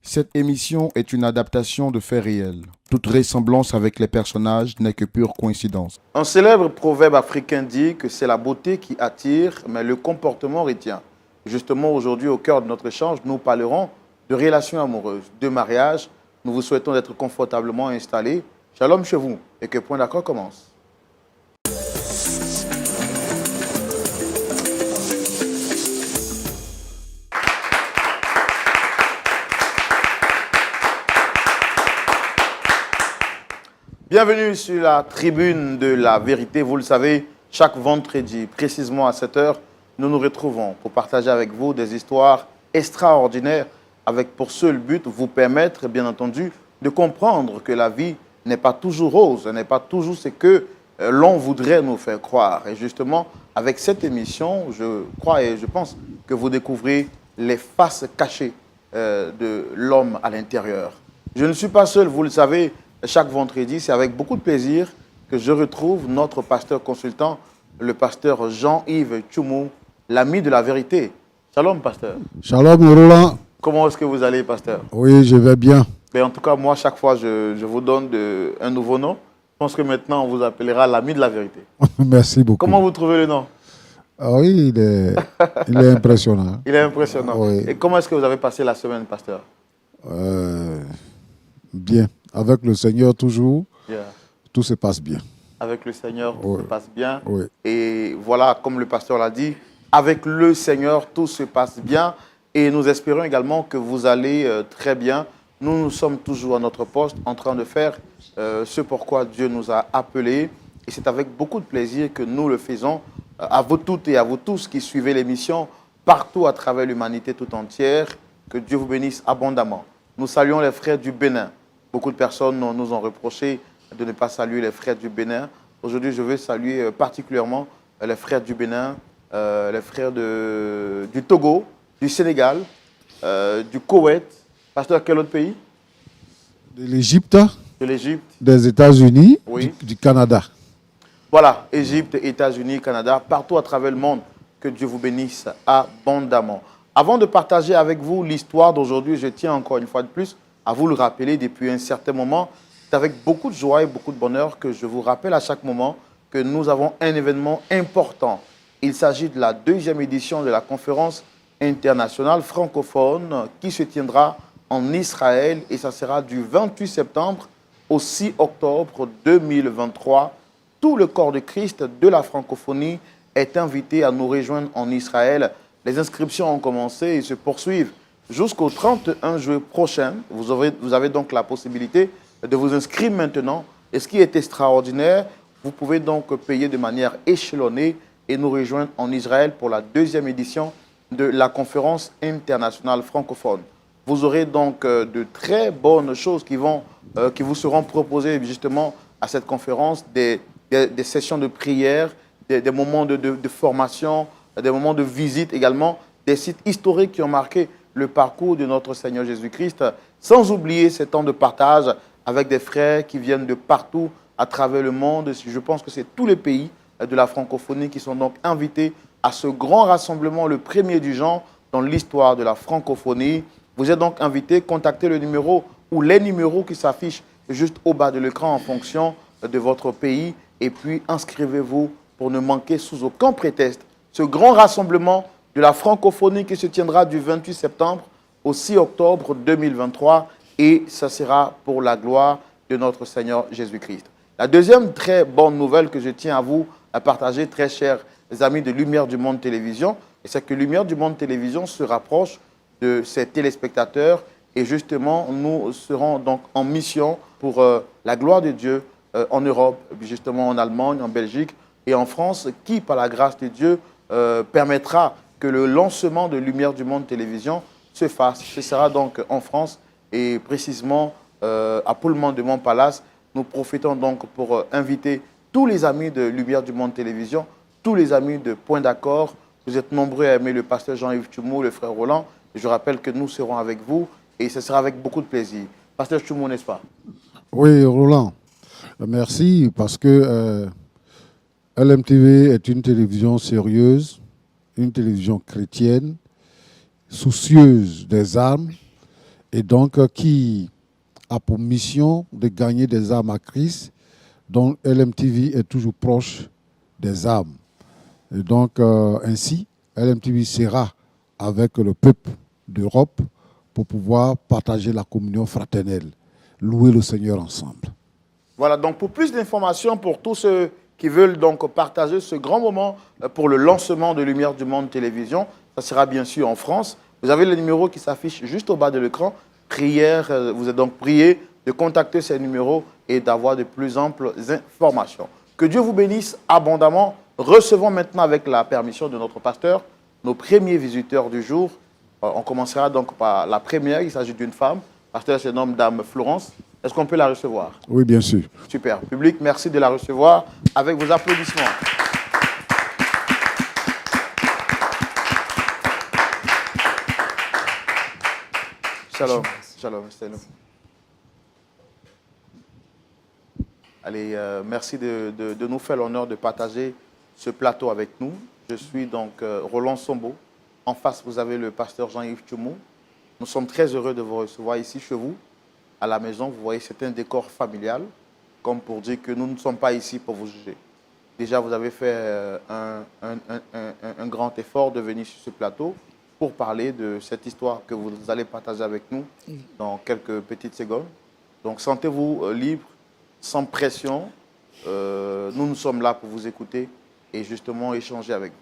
Cette émission est une adaptation de faits réels. Toute ressemblance avec les personnages n'est que pure coïncidence. Un célèbre proverbe africain dit que c'est la beauté qui attire, mais le comportement retient. Justement, aujourd'hui, au cœur de notre échange, nous parlerons de relations amoureuses, de mariage. Nous vous souhaitons d'être confortablement installés. Shalom chez vous et que Point d'accord commence. Bienvenue sur la tribune de la vérité. Vous le savez, chaque vendredi, précisément à 7 heures, nous nous retrouvons pour partager avec vous des histoires extraordinaires avec pour seul but vous permettre, bien entendu, de comprendre que la vie n'est pas toujours rose, n'est pas toujours ce que l'on voudrait nous faire croire. Et justement, avec cette émission, je crois et je pense que vous découvrez les faces cachées de l'homme à l'intérieur. Je ne suis pas seul, vous le savez. Chaque vendredi, c'est avec beaucoup de plaisir que je retrouve notre pasteur consultant, le pasteur Jean-Yves Tchoumou, l'ami de la vérité. Shalom, pasteur. Shalom, Roland. Comment est-ce que vous allez, pasteur? Oui, je vais bien. Mais en tout cas, moi, chaque fois, je vous donne un nouveau nom. Je pense que maintenant, on vous appellera l'ami de la vérité. Merci beaucoup. Comment vous trouvez le nom? Ah oui, il est impressionnant. Il est impressionnant. Oui. Et comment est-ce que vous avez passé la semaine, pasteur? Bien. Avec le Seigneur toujours, Yeah. tout se passe bien. Avec le Seigneur, tout Oui. se passe bien. Oui. Et voilà, comme le pasteur l'a dit, avec le Seigneur, tout se passe bien. Et nous espérons également que vous allez très bien. Nous sommes toujours à notre poste en train de faire ce pourquoi Dieu nous a appelés. Et c'est avec beaucoup de plaisir que nous le faisons. À vous toutes et à vous tous qui suivez l'émission partout à travers l'humanité tout entière. Que Dieu vous bénisse abondamment. Nous saluons les frères du Bénin. Beaucoup de personnes nous ont reproché de ne pas saluer les frères du Bénin. Aujourd'hui, je veux saluer particulièrement les frères du Bénin, les frères du Togo, du Sénégal, du Koweït. Pasteur, quel autre pays? De l'Égypte, De l'Égypte. des États-Unis, Oui. du Canada. Voilà, Égypte, États-Unis, Canada, partout à travers le monde. Que Dieu vous bénisse abondamment. Avant de partager avec vous l'histoire d'aujourd'hui, je tiens encore une fois de plus à vous le rappeler depuis un certain moment. C'est avec beaucoup de joie et beaucoup de bonheur que je vous rappelle à chaque moment que nous avons un événement important. Il s'agit de la 2e édition de la conférence internationale francophone qui se tiendra en Israël et ça sera du 28 septembre au 6 octobre 2023. Tout le corps de Christ de la francophonie est invité à nous rejoindre en Israël. Les inscriptions ont commencé et se poursuivent jusqu'au 31 juillet prochain. Vous avez donc la possibilité de vous inscrire maintenant. Et ce qui est extraordinaire, vous pouvez donc payer de manière échelonnée et nous rejoindre en Israël pour la 2e édition de la conférence internationale francophone. Vous aurez donc de très bonnes choses qui vous seront proposées justement à cette conférence, des sessions de prière, des moments de formation, des moments de visite également, des sites historiques qui ont marqué le parcours de notre Seigneur Jésus-Christ, sans oublier ces temps de partage avec des frères qui viennent de partout à travers le monde. Je pense que c'est tous les pays de la francophonie qui sont donc invités à ce grand rassemblement, le premier du genre dans l'histoire de la francophonie. Vous êtes donc invités, contactez le numéro ou les numéros qui s'affichent juste au bas de l'écran en fonction de votre pays et puis inscrivez-vous pour ne manquer sous aucun prétexte ce grand rassemblement de la francophonie qui se tiendra du 28 septembre au 6 octobre 2023 et ça sera pour la gloire de notre Seigneur Jésus-Christ. La deuxième très bonne nouvelle que je tiens à vous partager, très chers amis de Lumière du Monde Télévision, c'est que Lumière du Monde Télévision se rapproche de ses téléspectateurs et justement nous serons donc en mission pour la gloire de Dieu en Europe, justement en Allemagne, en Belgique et en France, qui par la grâce de Dieu permettra que le lancement de Lumière du Monde Télévision se fasse. Ce sera donc en France et précisément à Poulemont de Montpalace. Nous profitons donc pour inviter tous les amis de Lumière du Monde Télévision, tous les amis de Point d'accord. Vous êtes nombreux à aimer le pasteur Jean-Yves Tchoumou, le frère Roland. Je rappelle que nous serons avec vous et ce sera avec beaucoup de plaisir. Pasteur Tchoumou, n'est-ce pas? Oui, Roland. Merci parce que LMTV est une télévision sérieuse, une télévision chrétienne, soucieuse des âmes et donc qui a pour mission de gagner des âmes à Christ, dont LMTV est toujours proche des âmes. Et donc, ainsi, LMTV sera avec le peuple d'Europe pour pouvoir partager la communion fraternelle, louer le Seigneur ensemble. Voilà, donc pour plus d'informations, pour tous ceux qui veulent donc partager ce grand moment pour le lancement de Lumière du Monde Télévision, ça sera bien sûr en France. Vous avez le numéro qui s'affiche juste au bas de l'écran. Prière, vous êtes donc prié de contacter ces numéros et d'avoir de plus amples informations. Que Dieu vous bénisse abondamment. Recevons maintenant, avec la permission de notre pasteur, nos premiers visiteurs du jour. On commencera donc par la première. Il s'agit d'une femme. Le pasteur se nomme Dame Florence. Est-ce qu'on peut la recevoir? Oui, bien sûr. Super. Public, merci de la recevoir avec vos applaudissements. Shalom. Shalom. Shalom. Allez, merci de nous faire l'honneur de partager ce plateau avec nous. Je suis donc Roland Sombo. En face, vous avez le pasteur Jean-Yves Tchoumou. Nous sommes très heureux de vous recevoir ici chez vous, à la maison. Vous voyez, c'est un décor familial, comme pour dire que nous ne sommes pas ici pour vous juger. Déjà, vous avez fait un grand effort de venir sur ce plateau pour parler de cette histoire que vous allez partager avec nous dans quelques petites secondes. Donc, sentez-vous libre, sans pression. Nous sommes là pour vous écouter et justement échanger avec vous.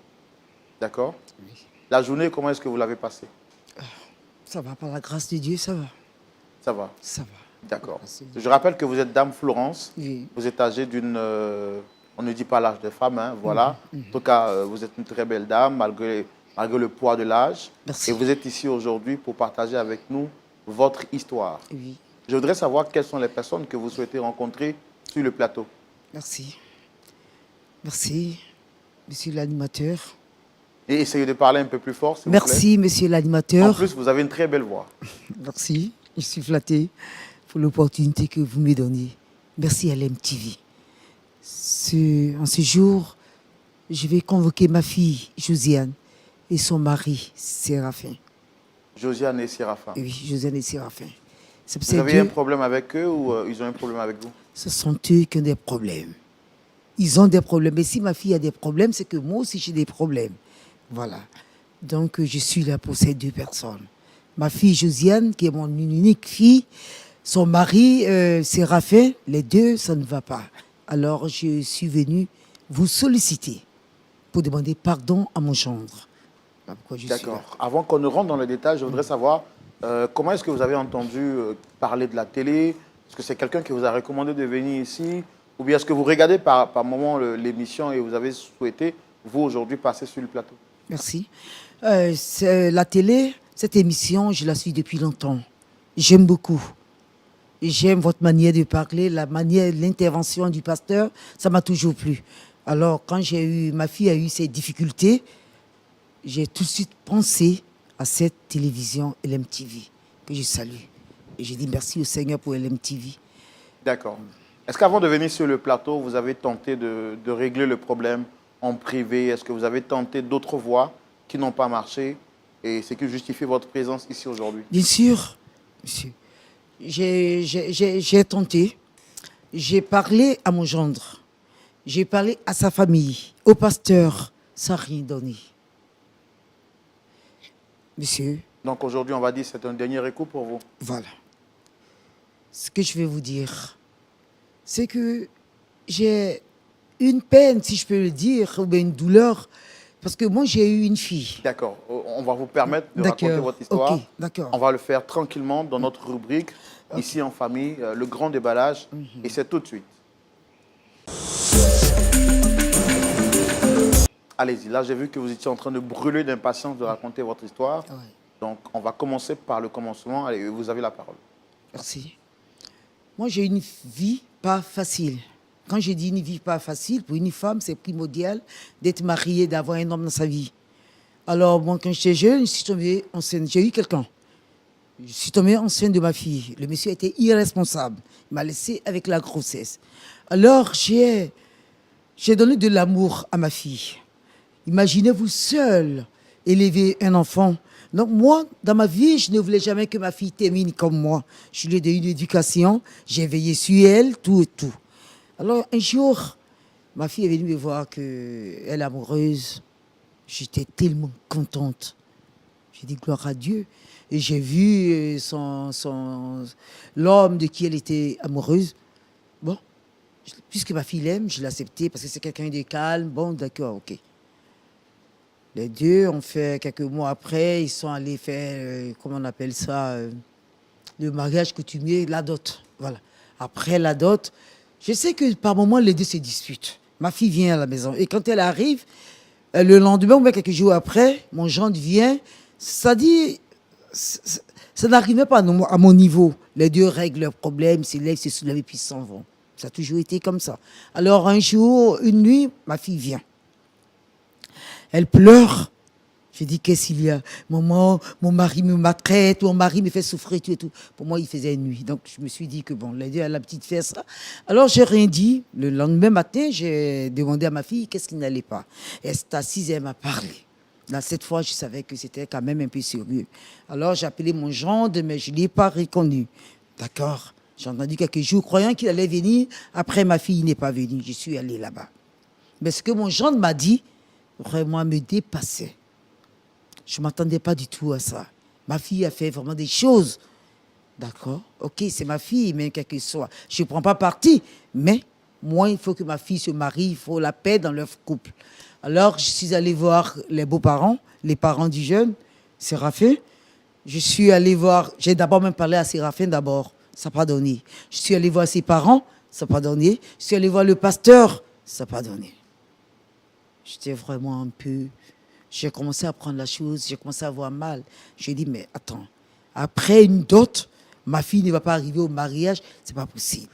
D'accord? Oui. La journée, comment est-ce que vous l'avez passée? Ça va, par la grâce de Dieu, ça va. Ça va? Ça va. D'accord. Merci. Je rappelle que vous êtes Dame Florence. Oui. Vous êtes âgée d'une... on ne dit pas l'âge de femme, hein, voilà. En tout cas, vous êtes une très belle dame, malgré le poids de l'âge. Merci. Et vous êtes ici aujourd'hui pour partager avec nous votre histoire. Oui. Je voudrais savoir quelles sont les personnes que vous souhaitez rencontrer sur le plateau. Merci. Merci, monsieur l'animateur. Et essayez de parler un peu plus fort, s'il vous Merci, monsieur plaît. En l'animateur. plus, vous avez une très belle voix. Merci. Je suis flattée pour l'opportunité que vous me donnez. Merci à l'MTV. En ce jour, je vais convoquer ma fille, Josiane, et son mari, Séraphin. Josiane et Séraphin. Oui, Josiane et Séraphin. Vous avez un problème avec eux ou ils ont un problème avec vous? Ce sont eux qui ont des problèmes. Ils ont des problèmes. Et si ma fille a des problèmes, c'est que moi aussi j'ai des problèmes. Voilà. Donc je suis là pour ces deux personnes. Ma fille Josiane, qui est mon unique fille, son mari Séraphin, les deux, ça ne va pas. Alors je suis venue vous solliciter pour demander pardon à mon gendre. Voilà pourquoi je suis là. D'accord. Avant qu'on ne rentre dans les détails, je voudrais savoir comment est-ce que vous avez entendu parler de la télé? Est-ce que c'est quelqu'un qui vous a recommandé de venir ici? Ou bien est-ce que vous regardez par moment l'émission et vous avez souhaité, vous, aujourd'hui, passer sur le plateau? Merci. La télé, cette émission, je la suis depuis longtemps. J'aime beaucoup. J'aime votre manière de parler, l'intervention du pasteur, ça m'a toujours plu. Alors, quand ma fille a eu ses difficultés, j'ai tout de suite pensé à cette télévision LMTV que je salue. Et j'ai dit merci au Seigneur pour LMTV. D'accord. Est-ce qu'avant de venir sur le plateau, vous avez tenté de régler le problème en privé? Est-ce que vous avez tenté d'autres voies qui n'ont pas marché et ce qui justifie votre présence ici aujourd'hui? Bien sûr, monsieur. J'ai tenté. J'ai parlé à mon gendre. J'ai parlé à sa famille, au pasteur. Ça n'a rien donné. Monsieur. Donc aujourd'hui, on va dire que c'est un dernier recours pour vous. Voilà. Ce que je vais vous dire, c'est que j'ai une peine, si je peux le dire, ou bien une douleur, parce que moi, j'ai eu une fille. D'accord. On va vous permettre de raconter votre histoire. Ok, d'accord. On va le faire tranquillement dans notre rubrique, ici en famille, le grand déballage. Et c'est tout de suite. Allez-y. Là, j'ai vu que vous étiez en train de brûler d'impatience de raconter votre histoire. Ouais. Donc, on va commencer par le commencement. Allez, vous avez la parole. Merci. Moi, j'ai une vie pas facile. Quand je dis une vie pas facile, pour une femme, c'est primordial d'être mariée, d'avoir un homme dans sa vie. Alors, moi, quand j'étais jeune, je suis tombée enceinte. J'ai eu quelqu'un. Je suis tombée enceinte de ma fille. Le monsieur était irresponsable. Il m'a laissée avec la grossesse. Alors, j'ai donné de l'amour à ma fille. Imaginez-vous seul élever un enfant Donc moi, dans ma vie, je ne voulais jamais que ma fille termine comme moi. Je lui ai donné une éducation, j'ai veillé sur elle, tout et tout. Alors un jour, ma fille est venue me voir qu'elle est amoureuse. J'étais tellement contente. J'ai dit gloire à Dieu. Et j'ai vu l'homme de qui elle était amoureuse. Bon, puisque ma fille l'aime, je l'ai accepté parce que c'est quelqu'un de calme. Bon, d'accord, ok. Les deux ont fait quelques mois après, ils sont allés faire, comment on appelle ça, le mariage coutumier, la dot. Voilà. Après la dot, je sais que par moments, les deux se disputent. Ma fille vient à la maison et quand elle arrive, le lendemain ou bien quelques jours après, mon gendre vient. Ça dit, ça n'arrivait pas à mon niveau. Les deux règlent leurs problèmes, s'élèvent, se soulèvent et puis s'en vont. Ça a toujours été comme ça. Alors un jour, une nuit, ma fille vient. Elle pleure. J'ai dit, qu'est-ce qu'il y a? Maman, mon mari me maltraite, mon mari me fait souffrir, tout et tout. Pour moi, il faisait nuit. Donc, je me suis dit que bon, les deux, elle a la petite fait ça. Alors, j'ai rien dit. Le lendemain matin, j'ai demandé à ma fille qu'est-ce qui n'allait pas. Elle s'est assise et elle m'a parlé. Là, cette fois, je savais que c'était quand même un peu sérieux. Alors, j'ai appelé mon gendre, mais je ne l'ai pas reconnu. D'accord. J'ai entendu quelques jours, croyant qu'il allait venir. Après, ma fille n'est pas venue. Je suis allée là-bas. Mais ce que mon gendre m'a dit, vraiment me dépassait. Je ne m'attendais pas du tout à ça. Ma fille a fait vraiment des choses. D'accord. Ok, c'est ma fille, mais quel que soit. Je ne prends pas parti. Mais moi, il faut que ma fille se marie. Il faut la paix dans leur couple. Alors, je suis allée voir les beaux-parents, les parents du jeune, Séraphin. Je suis allée voir, j'ai d'abord même parlé à Séraphin d'abord. Ça n'a pas donné. Je suis allée voir ses parents. Ça n'a pas donné. Je suis allée voir le pasteur. Ça n'a pas donné. J'étais vraiment un peu... J'ai commencé à prendre la chose, j'ai commencé à avoir mal. J'ai dit, mais attends, après une dot, ma fille ne va pas arriver au mariage, c'est pas possible.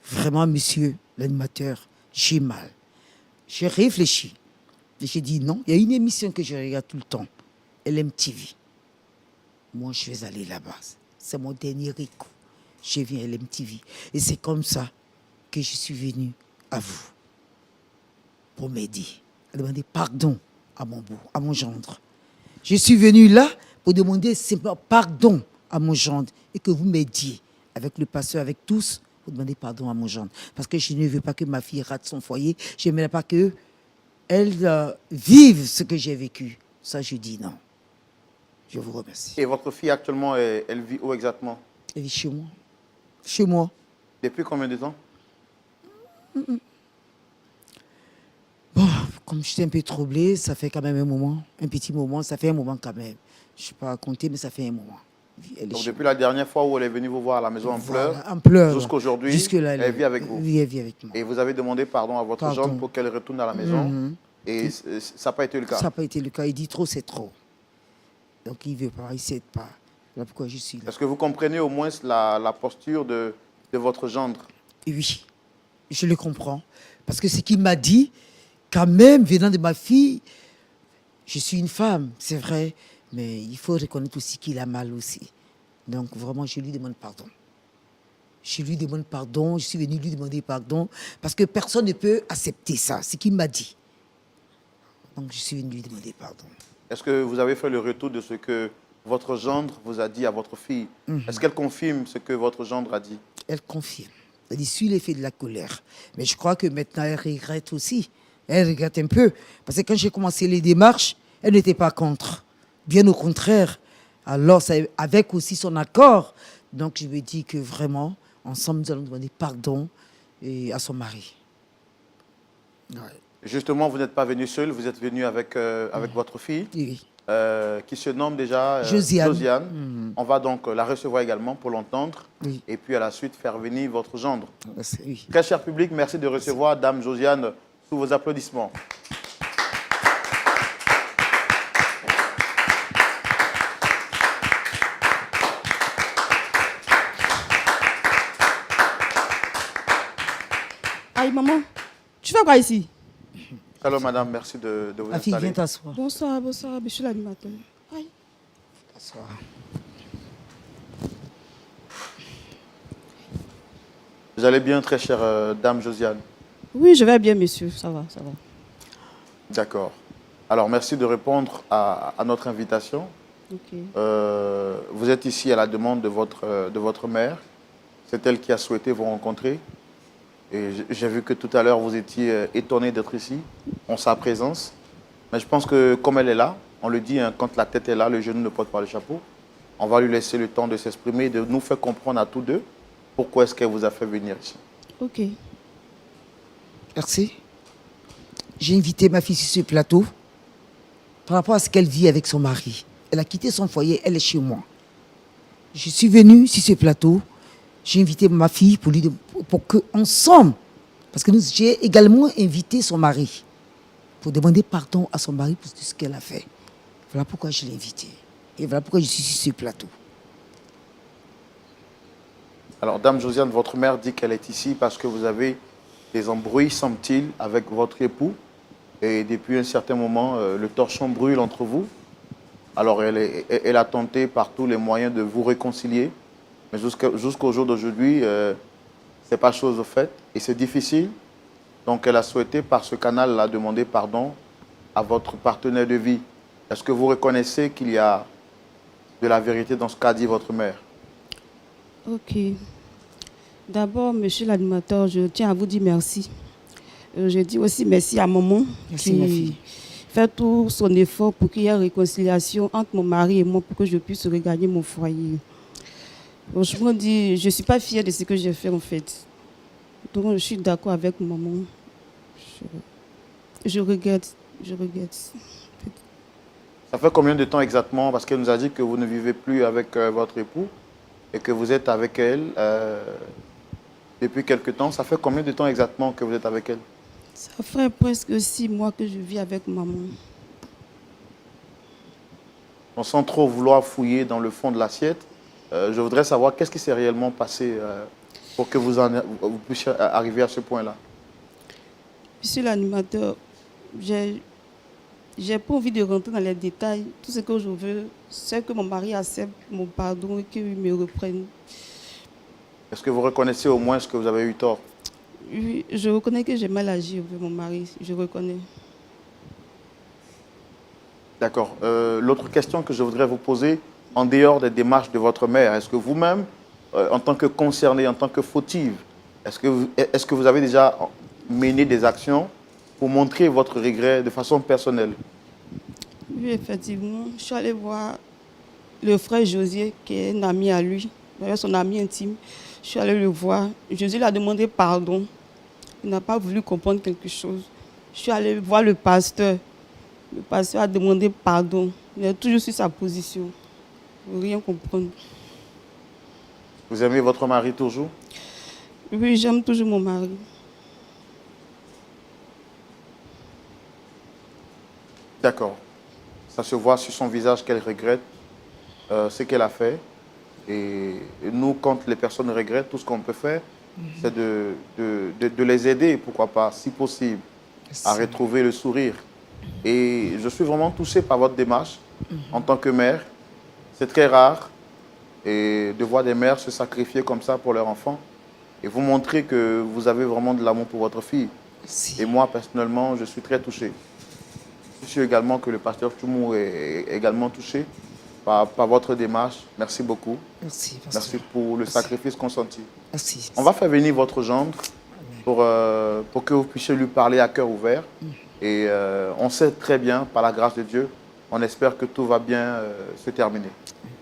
Vraiment, monsieur l'animateur, j'ai mal. J'ai réfléchi. Et j'ai dit, non, il y a une émission que je regarde tout le temps, LMTV. Moi, je vais aller là-bas. C'est mon dernier écho. Je viens à LMTV. Et c'est comme ça que je suis venue à vous pour m'aider, à demander pardon à mon gendre. Je suis venu là pour demander simplement pardon à mon gendre et que vous m'aidiez avec le pasteur, avec tous, pour demander pardon à mon gendre. Parce que je ne veux pas que ma fille rate son foyer. Je n'aimerais pas qu'elle vive ce que j'ai vécu. Ça, je dis non. Je vous remercie. Et votre fille actuellement, elle vit où exactement? Elle vit chez moi. Chez moi. Depuis combien de temps? Bon, comme j'étais un peu troublée, ça fait quand même un moment, un petit moment, ça fait un moment quand même. Je ne sais pas compter, mais ça fait un moment. Donc depuis la dernière fois où elle est venue vous voir à la maison en pleurs, jusqu'à aujourd'hui, elle vit avec vous. Oui, elle vit avec moi. Et vous avez demandé pardon à votre gendre pour qu'elle retourne à la maison. Et ça n'a pas été le cas. Ça n'a pas été le cas. Il dit trop, c'est trop. Donc il ne veut pas, il ne cède pas. Voilà pourquoi je suis là. Est-ce que vous comprenez au moins la posture de votre gendre? Oui, je le comprends. Parce que ce qu'il m'a dit, quand même, venant de ma fille, je suis une femme, c'est vrai, mais il faut reconnaître aussi qu'il a mal aussi. Donc vraiment, je lui demande pardon. Je lui demande pardon, je suis venue lui demander pardon, parce que personne ne peut accepter ça, ce qu'il m'a dit. Donc je suis venue lui demander pardon. Est-ce que vous avez fait le retour de ce que votre gendre vous a dit à votre fille? Est-ce qu'elle confirme ce que votre gendre a dit? Elle confirme. Elle dit, suit l'effet de la colère. Mais je crois que maintenant, elle regrette aussi. Elle regrette un peu. Parce que quand j'ai commencé les démarches, elle n'était pas contre. Bien au contraire. Alors, c'est avec aussi son accord. Donc, je me dis que vraiment, ensemble, nous allons demander pardon à son mari. Ouais. Justement, vous n'êtes pas venu seul, vous êtes venu avec votre fille, Oui. qui se nomme déjà Josiane. On va donc la recevoir également pour l'entendre. Oui. Et puis à la suite, faire venir votre gendre. Oui. Très cher public, merci de recevoir Dame Josiane sous vos applaudissements. Aïe, maman, tu fais quoi ici? Alors, madame, merci de vous Ma fille, installer. viens t'asseoir. Bonsoir, bonsoir, monsieur l'animateur. Aïe. T'asseoir. Vous allez bien, très chère Dame Josiane? Oui, je vais bien, monsieur, ça va, ça va. D'accord. Alors, merci de répondre à notre invitation. Ok. Vous êtes ici à la demande de votre mère. C'est elle qui a souhaité vous rencontrer. Et j'ai vu que tout à l'heure, vous étiez étonné d'être ici, en sa présence. Mais je pense que comme elle est là, on le dit, hein, quand la tête est là, le genou ne porte pas le chapeau. On va lui laisser le temps de s'exprimer, de nous faire comprendre à tous deux pourquoi est-ce qu'elle vous a fait venir ici. Ok. Merci. J'ai invité ma fille sur ce plateau par rapport à ce qu'elle vit avec son mari. Elle a quitté son foyer, elle est chez moi. Je suis venue sur ce plateau, j'ai invité ma fille pour qu'ensemble, parce que j'ai également invité son mari pour demander pardon à son mari pour tout ce qu'elle a fait. Voilà pourquoi je l'ai invitée. Et voilà pourquoi je suis sur ce plateau. Alors, Dame Josiane, votre mère dit qu'elle est ici parce que vous avez des embrouilles, semble-t-il, avec votre époux. Et depuis un certain moment, le torchon brûle entre vous. Alors, elle a tenté par tous les moyens de vous réconcilier. Mais jusqu'au jour d'aujourd'hui, ce n'est pas chose faite. Et c'est difficile. Donc, elle a souhaité, par ce canal-là, demander pardon à votre partenaire de vie. Est-ce que vous reconnaissez qu'il y a de la vérité dans ce qu'a dit votre mère? Ok. D'abord, monsieur l'animateur, je tiens à vous dire merci. Je dis aussi merci à maman Merci, ma fille. fait tout son effort pour qu'il y ait réconciliation entre mon mari et moi pour que je puisse regagner mon foyer. Franchement dit, je ne suis pas fière de ce que j'ai fait en fait. Donc je suis d'accord avec maman. Je regrette. Je regrette. Ça fait combien de temps exactement? Parce qu'elle nous a dit que vous ne vivez plus avec votre époux et que vous êtes avec elle depuis quelque temps. Ça fait combien de temps exactement que vous êtes avec elle? Ça fait presque 6 mois que je vis avec maman. Donc, sans trop vouloir fouiller dans le fond de l'assiette, je voudrais savoir qu'est-ce qui s'est réellement passé pour que vous puissiez arriver à ce point-là. Monsieur l'animateur, j'ai pas envie de rentrer dans les détails. Tout ce que je veux, c'est que mon mari accepte mon pardon et qu'il me reprenne. Est-ce que vous reconnaissez au moins ce que vous avez eu tort? Oui, je reconnais que j'ai mal agi avec mon mari. Je reconnais. D'accord. L'autre question que je voudrais vous poser, en dehors des démarches de votre mère, est-ce que vous-même, en tant que concerné, en tant que fautive, est-ce que vous avez déjà mené des actions pour montrer votre regret de façon personnelle? Oui, effectivement. Je suis allée voir le frère Josier, qui est un ami à lui, d'ailleurs son ami intime. Je suis allée le voir. Josier lui a demandé pardon. Il n'a pas voulu comprendre quelque chose. Je suis allée voir le pasteur. Le pasteur a demandé pardon. Il est toujours sur sa position. Il ne veut rien comprendre. Vous aimez votre mari toujours? Oui, j'aime toujours mon mari. D'accord. Ça se voit sur son visage qu'elle regrette ce qu'elle a fait. Et nous, quand les personnes regrettent, tout ce qu'on peut faire, c'est de les aider, pourquoi pas, si possible, à retrouver le sourire. Et je suis vraiment touché par votre démarche en tant que mère. C'est très rare et de voir des mères se sacrifier comme ça pour leur enfant et vous montrer que vous avez vraiment de l'amour pour votre fille. Merci. Et moi, personnellement, je suis très touché. Je suis également que le pasteur Tchoumou est également touché par votre démarche. Merci beaucoup. Merci. Merci pour le sacrifice consenti. Merci. On va faire venir votre gendre pour que vous puissiez lui parler à cœur ouvert. Et on sait très bien, par la grâce de Dieu, on espère que tout va bien se terminer.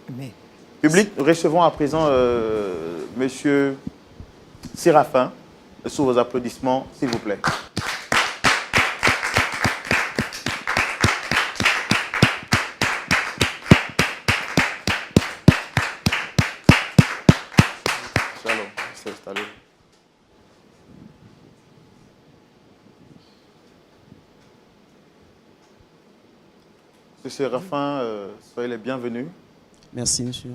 Amen. Public, recevons à présent Monsieur Séraphin, sous vos applaudissements, s'il vous plaît. Shalom, c'est installé. Monsieur Séraphin, soyez les bienvenus. Merci, monsieur.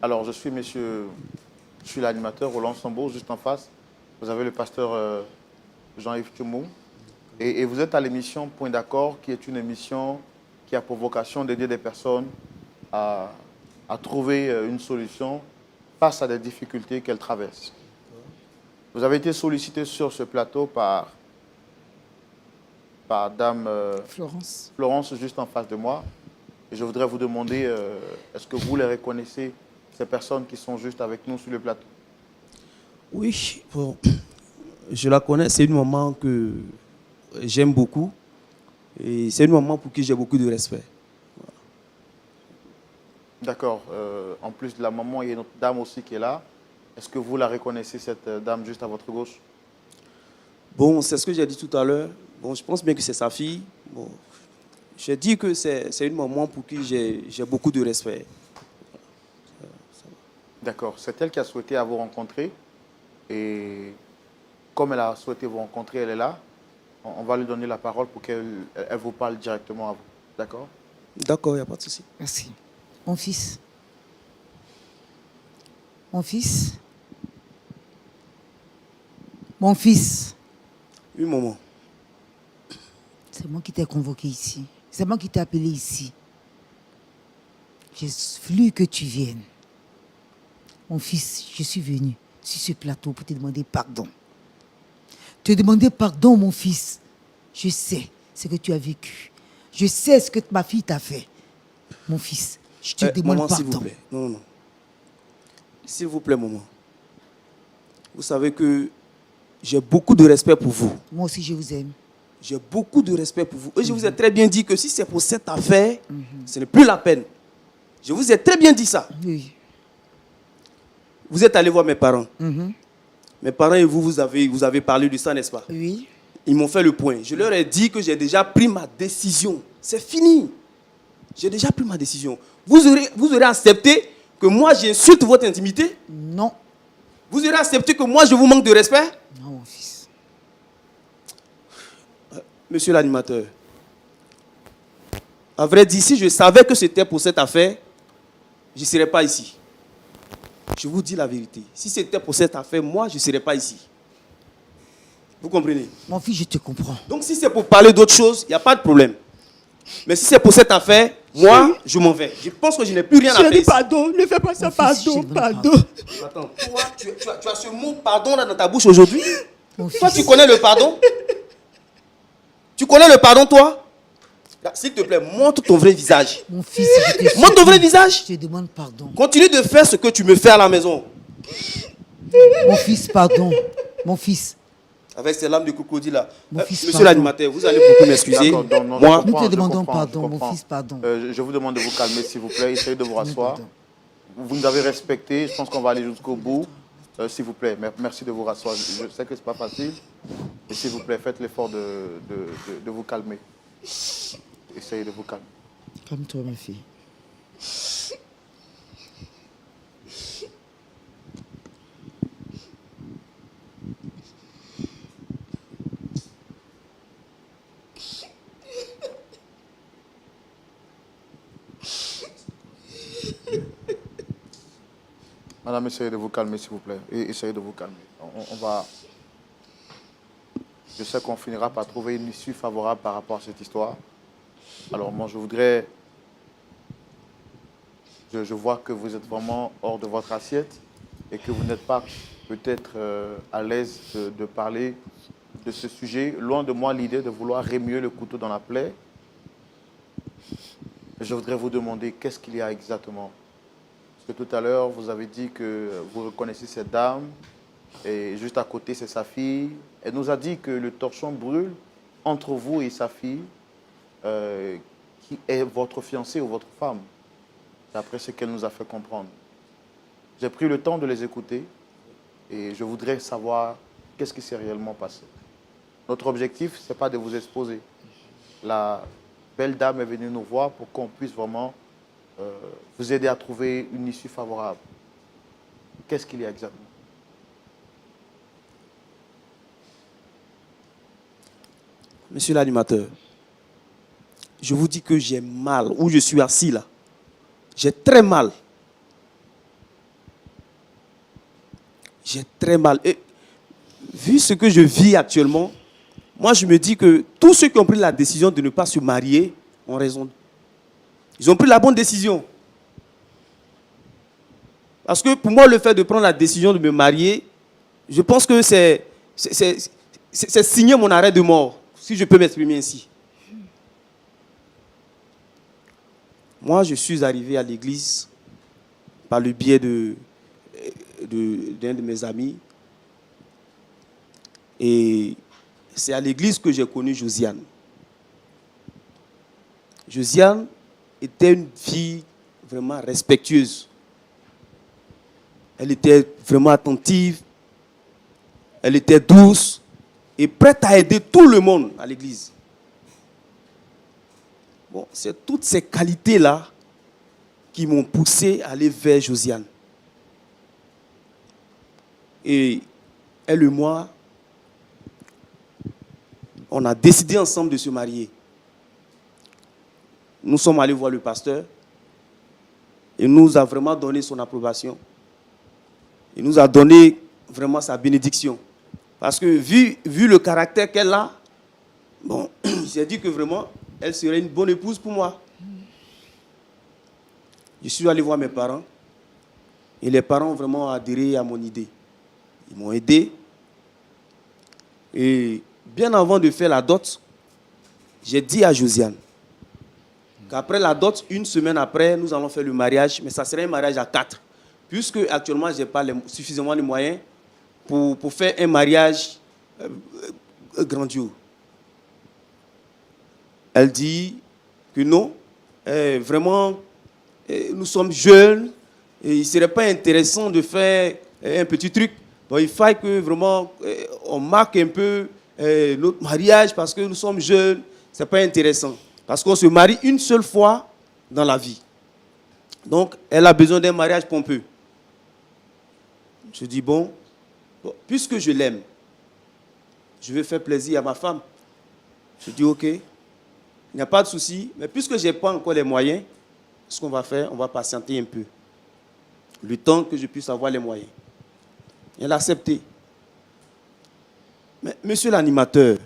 Alors, je suis l'animateur Roland Sambo, juste en face. Vous avez le pasteur Jean-Yves Tchoumou. Et vous êtes à l'émission Point d'accord, qui est une émission qui a pour vocation d'aider des personnes à trouver une solution face à des difficultés qu'elles traversent. Vous avez été sollicité sur ce plateau par Dame Florence. Florence, juste en face de moi. Et je voudrais vous demander, est-ce que vous les reconnaissez, ces personnes qui sont juste avec nous sur le plateau? Oui, bon, je la connais. C'est une maman que j'aime beaucoup. Et c'est une maman pour qui j'ai beaucoup de respect. D'accord. En plus de la maman, il y a une autre dame aussi qui est là. Est-ce que vous la reconnaissez, cette dame juste à votre gauche? Bon, c'est ce que j'ai dit tout à l'heure. Bon, je pense bien que c'est sa fille. Bon, j'ai dit que c'est une maman pour qui j'ai beaucoup de respect. D'accord. C'est elle qui a souhaité vous rencontrer. Et comme elle a souhaité vous rencontrer, elle est là. On va lui donner la parole pour qu'elle vous parle directement à vous. D'accord? D'accord, il n'y a pas de souci. Merci. Mon fils. Mon fils. Mon fils. Oui, maman. C'est moi qui t'ai convoqué ici. C'est moi qui t'ai appelé ici. J'ai voulu que tu viennes. Mon fils, je suis venu sur ce plateau pour te demander pardon. Te demander pardon, mon fils. Je sais ce que tu as vécu. Je sais ce que ma fille t'a fait. Mon fils, je te demande maman, pardon. s'il vous plaît. Non, non. S'il vous plaît, maman. Vous savez que j'ai beaucoup de respect pour vous. Moi aussi, je vous aime. J'ai beaucoup de respect pour vous. Et je vous ai très bien dit que si c'est pour cette affaire, ce n'est plus la peine. Je vous ai très bien dit ça. Oui. Vous êtes allé voir mes parents. Mes parents et vous avez parlé de ça, n'est-ce pas? Oui. Ils m'ont fait le point. Je leur ai dit que j'ai déjà pris ma décision. C'est fini. J'ai déjà pris ma décision. Vous aurez accepté que moi j'insulte votre intimité? Non. Vous aurez accepté que moi je vous manque de respect? Non, mon fils. Monsieur l'animateur, à vrai dire, si je savais que c'était pour cette affaire, je ne serais pas ici. Je vous dis la vérité. Si c'était pour cette affaire, moi, je ne serais pas ici. Vous comprenez? Mon fils, je te comprends. Donc, si c'est pour parler d'autre chose, il n'y a pas de problème. Mais si c'est pour cette affaire, moi, je m'en vais. Je pense que je n'ai plus rien à faire. Chérie, pardon, ne fais pas ça, Mon fils, pardon, je te demande pardon. Attends, toi, tu as ce mot pardon là dans ta bouche aujourd'hui? Mon Toi, fils. tu connais le pardon? Tu connais le pardon, toi? Là, s'il te plaît, montre ton vrai visage. Mon fils, je te Montre ton vrai supplie. visage. Je te demande pardon. Continue de faire ce que tu me fais à la maison. Mon fils, pardon. Mon fils. Avec ces lames de crocodile là. Mon fils, Monsieur pardon. l'animateur, vous allez beaucoup m'excuser. D'accord, non, Moi, je Nous te comprends, demandons je comprends, pardon, je mon comprends. fils, pardon. Je vous demande de vous calmer, s'il vous plaît. Essayez de vous rasseoir. Pardon. Vous nous avez respecté. Je pense qu'on va aller jusqu'au bout. S'il vous plaît, merci de vous rasseoir. Je sais que ce n'est pas facile. Mais s'il vous plaît, faites l'effort de vous calmer. Essayez de vous calmer. Calme-toi, ma fille. Madame, essayez de vous calmer, s'il vous plaît. Et essayez de vous calmer. On va... Je sais qu'on finira par trouver une issue favorable par rapport à cette histoire. Alors moi, je voudrais... Je vois que vous êtes vraiment hors de votre assiette et que vous n'êtes pas peut-être à l'aise de parler de ce sujet. Loin de moi l'idée de vouloir remuer le couteau dans la plaie. Je voudrais vous demander qu'est-ce qu'il y a exactement. Parce que tout à l'heure, vous avez dit que vous reconnaissez cette dame et juste à côté, c'est sa fille. Elle nous a dit que le torchon brûle entre vous et sa fille, qui est votre fiancée ou votre femme, d'après ce qu'elle nous a fait comprendre. J'ai pris le temps de les écouter et je voudrais savoir qu'est-ce qui s'est réellement passé. Notre objectif, ce n'est pas de vous exposer. La belle dame est venue nous voir pour qu'on puisse vraiment vous aider à trouver une issue favorable. Qu'est-ce qu'il y a exactement? monsieur l'animateur, je vous dis que j'ai mal, où je suis assis là. J'ai très mal. J'ai très mal. Et vu ce que je vis actuellement, moi je me dis que tous ceux qui ont pris la décision de ne pas se marier ont raison. Ils ont pris la bonne décision. Parce que pour moi, le fait de prendre la décision de me marier, je pense que c'est signer mon arrêt de mort, si je peux m'exprimer ainsi. Moi, je suis arrivé à l'église par le biais d'un de mes amis. Et c'est à l'église que j'ai connu Josiane. Josiane était une fille vraiment respectueuse. Elle était vraiment attentive. Elle était douce et prête à aider tout le monde à l'église. Bon, c'est toutes ces qualités-là qui m'ont poussé à aller vers Josiane. Et elle et moi, on a décidé ensemble de se marier. Nous sommes allés voir le pasteur. Il nous a vraiment donné son approbation. Il nous a donné vraiment sa bénédiction. Parce que vu le caractère qu'elle a, bon, il s'est dit que vraiment, elle serait une bonne épouse pour moi. Je suis allé voir mes parents. Et les parents ont vraiment adhéré à mon idée. Ils m'ont aidé. Et bien avant de faire la dot, j'ai dit à Josiane qu'après la dot, une semaine après, nous allons faire le mariage. Mais ça serait un mariage à 4. Puisque actuellement, je n'ai pas suffisamment de moyens pour faire un mariage grandiose. Elle dit que non, vraiment, nous sommes jeunes et il ne serait pas intéressant de faire un petit truc. Bon, il faut que vraiment on marque un peu notre mariage parce que nous sommes jeunes, ce n'est pas intéressant. Parce qu'on se marie une seule fois dans la vie. Donc, elle a besoin d'un mariage pompeux. Je dis, bon, puisque je l'aime, je vais faire plaisir à ma femme. Je dis, ok, il n'y a pas de souci, mais puisque je n'ai pas encore les moyens, ce qu'on va faire, on va patienter un peu. Le temps que je puisse avoir les moyens. Elle a accepté. Mais, monsieur l'animateur,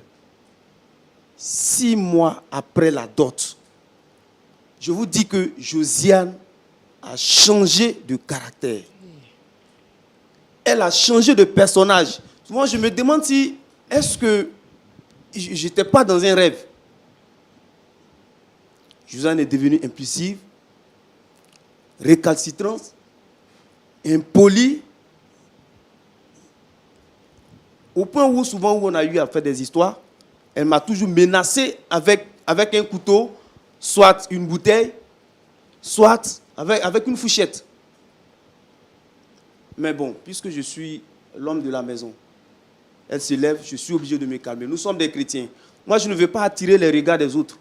6 mois après la dot, je vous dis que Josiane a changé de caractère. Elle a changé de personnage. Souvent, je me demande si, est-ce que je n'étais pas dans un rêve. Josiane est devenue impulsive, récalcitrante, impolie, au point où souvent où on a eu à faire des histoires, elle m'a toujours menacé avec un couteau, soit une bouteille, soit avec une fourchette. Mais bon, puisque je suis l'homme de la maison, elle se lève, je suis obligé de me calmer. Nous sommes des chrétiens. Moi, je ne veux pas attirer les regards des autres.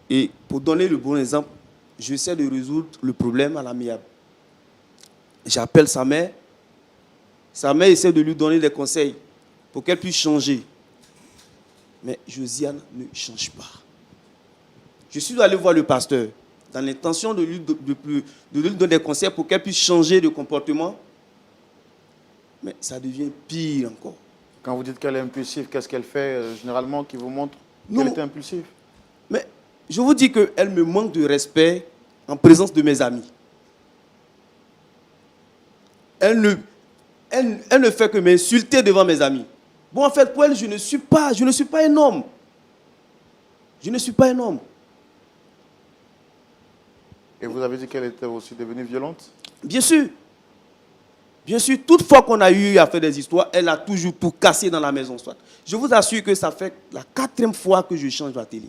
Et pour donner le bon exemple, j'essaie de résoudre le problème à l'amiable. J'appelle sa mère. Sa mère essaie de lui donner des conseils pour qu'elle puisse changer. Mais Josiane ne change pas. Je suis allé voir le pasteur dans l'intention de lui donner des conseils pour qu'elle puisse changer de comportement. Mais ça devient pire encore. Quand vous dites qu'elle est impulsive, qu'est-ce qu'elle fait généralement qui vous montre Non, qu'elle est impulsive? Mais je vous dis qu'elle me manque de respect en présence de mes amis. Elle ne fait que m'insulter devant mes amis. Bon, en fait, pour elle, je ne suis pas un homme. Je ne suis pas un homme. Et vous avez dit qu'elle était aussi devenue violente? Bien sûr. Bien sûr, toute fois qu'on a eu à faire des histoires, elle a toujours tout cassé dans la maison. Je vous assure que ça fait la 4e fois que je change ma télé.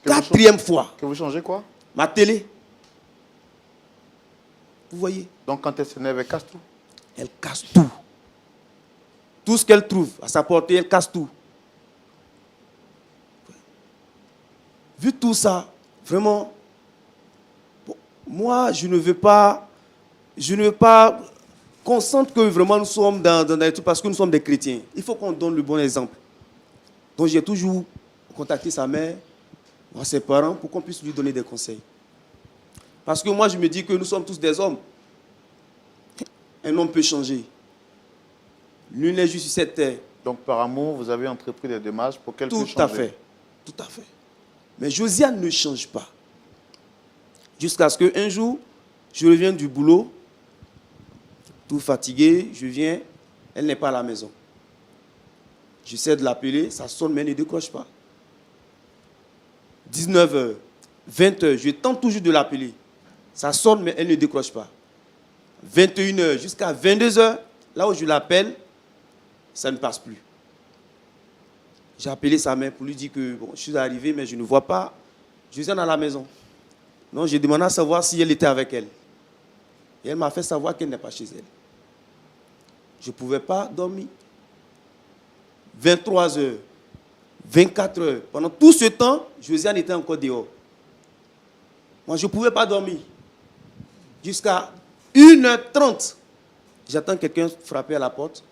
4e fois. Que vous changez quoi? Ma télé. Vous voyez? Donc quand elle s'énerve, elle casse tout? Elle casse tout. Tout ce qu'elle trouve à sa portée, elle casse tout. Vu tout ça, vraiment, bon, moi, je ne veux pas qu'on sente que vraiment nous sommes dans des trucs parce que nous sommes des chrétiens. Il faut qu'on donne le bon exemple. Donc j'ai toujours contacté sa mère, ses parents, pour qu'on puisse lui donner des conseils. Parce que moi, je me dis que nous sommes tous des hommes. Un homme peut changer. Nul n'est juste sur cette terre. Donc par amour, vous avez entrepris des démarches pour qu'elle puisse changer. Tout à fait. Tout à fait. Mais Josiane ne change pas. Jusqu'à ce qu'un jour, je reviens du boulot, tout fatigué, je viens, elle n'est pas à la maison. J'essaie de l'appeler, ça sonne mais elle ne décroche pas. 19h, 20h, je tente toujours de l'appeler. Ça sonne, mais elle ne décroche pas. 21h jusqu'à 22h, là où je l'appelle, ça ne passe plus. J'ai appelé sa mère pour lui dire que bon, je suis arrivé, mais je ne vois pas Josiane à la maison. Donc, j'ai demandé à savoir si elle était avec elle. Et elle m'a fait savoir qu'elle n'est pas chez elle. Je ne pouvais pas dormir. 23h, 24h. Pendant tout ce temps, Josiane était encore dehors. Moi, je ne pouvais pas dormir. Jusqu'à 1h30. J'attends quelqu'un frapper à la porte.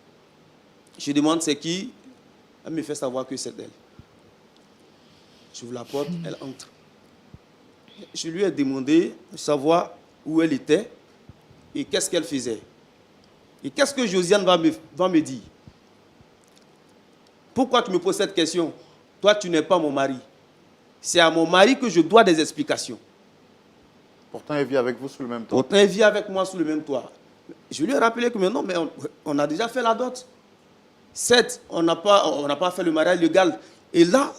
Je demande c'est qui. Elle me fait savoir que c'est elle. J'ouvre la porte, elle entre. Je lui ai demandé de savoir où elle était et qu'est-ce qu'elle faisait. Et qu'est-ce que Josiane va me dire? Pourquoi tu me poses cette question? Toi, tu n'es pas mon mari. C'est à mon mari que je dois des explications. Pourtant, elle vit avec vous sous le même toit. Pourtant, elle vit avec moi sous le même toit. Je lui ai rappelé que mais non, mais on a déjà fait la dot. Certes, on n'a pas fait le mariage légal. Et là,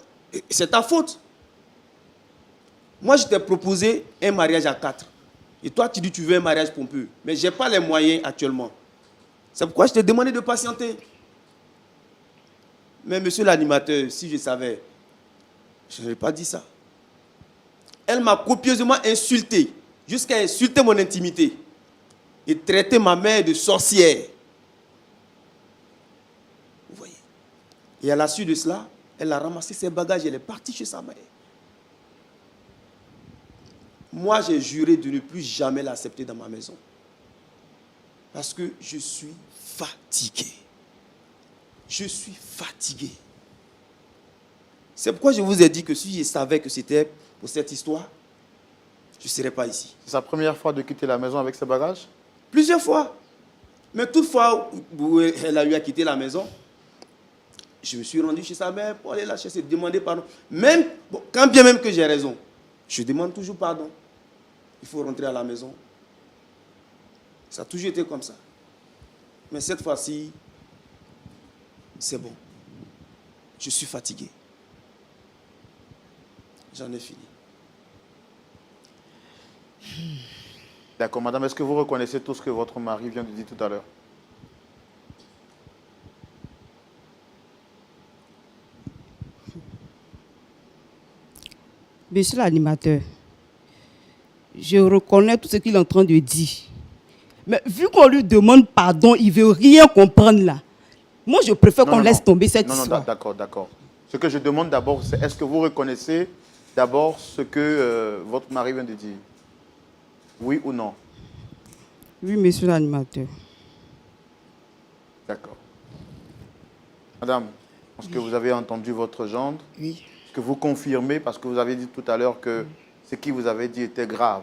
c'est ta faute. Moi, je t'ai proposé un mariage à 4. Et toi, tu dis que tu veux un mariage pompeux. Mais je n'ai pas les moyens actuellement. C'est pourquoi je t'ai demandé de patienter. Mais monsieur l'animateur, si je savais, je n'aurais pas dit ça. Elle m'a copieusement insulté, jusqu'à insulter mon intimité. Et traiter ma mère de sorcière. Vous voyez. Et à la suite de cela, elle a ramassé ses bagages et elle est partie chez sa mère. Moi, j'ai juré de ne plus jamais l'accepter dans ma maison. Parce que je suis fatigué. Je suis fatigué. C'est pourquoi je vous ai dit que si je savais que c'était pour cette histoire, je ne serais pas ici. C'est sa première fois de quitter la maison avec ses bagages? Plusieurs fois. Mais toutefois, où elle a eu à quitter la maison, je me suis rendu chez sa mère pour aller la chercher, demander pardon. Même, bon, quand bien même que j'ai raison, je demande toujours pardon. Il faut rentrer à la maison. Ça a toujours été comme ça. Mais cette fois-ci, c'est bon. Je suis fatigué. J'en ai fini. D'accord, madame, est-ce que vous reconnaissez tout ce que votre mari vient de dire tout à l'heure? Monsieur l'animateur, je reconnais tout ce qu'il est en train de dire. Mais vu qu'on lui demande pardon, il ne veut rien comprendre là. Moi, je préfère qu'on laisse tomber cette histoire. Non, d'accord, d'accord. Ce que je demande d'abord, c'est est-ce que vous reconnaissez d'abord ce que votre mari vient de dire? Oui ou non? Oui, monsieur l'animateur. D'accord. Madame, est-ce que vous avez entendu votre gendre? Oui. Est-ce que vous confirmez, parce que vous avez dit tout à l'heure que ce qu'il vous avait dit était grave.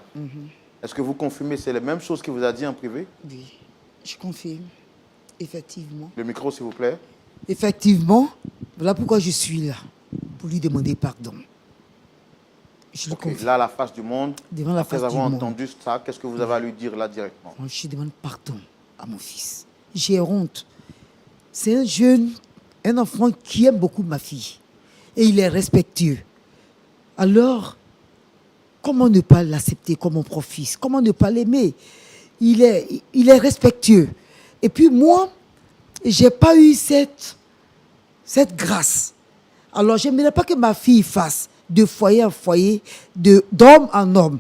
Est-ce que vous confirmez, c'est les mêmes choses qu'il vous a dit en privé? Oui, je confirme. Effectivement. Le micro, s'il vous plaît. Effectivement, voilà pourquoi je suis là, pour lui demander pardon. Je le Ok, confirme. là, à la face du monde, Devant la après face du avoir monde. entendu ça, qu'est-ce que vous avez à lui dire là directement? Moi, je demande pardon à mon fils. J'ai honte. C'est un jeune, un enfant qui aime beaucoup ma fille. Et il est respectueux. Alors, comment ne pas l'accepter comme mon propre-fils? Comment ne pas l'aimer? Il est respectueux. Et puis moi, je n'ai pas eu cette grâce. Alors, je n'aimerais pas que ma fille fasse de foyer en foyer, d'homme en homme.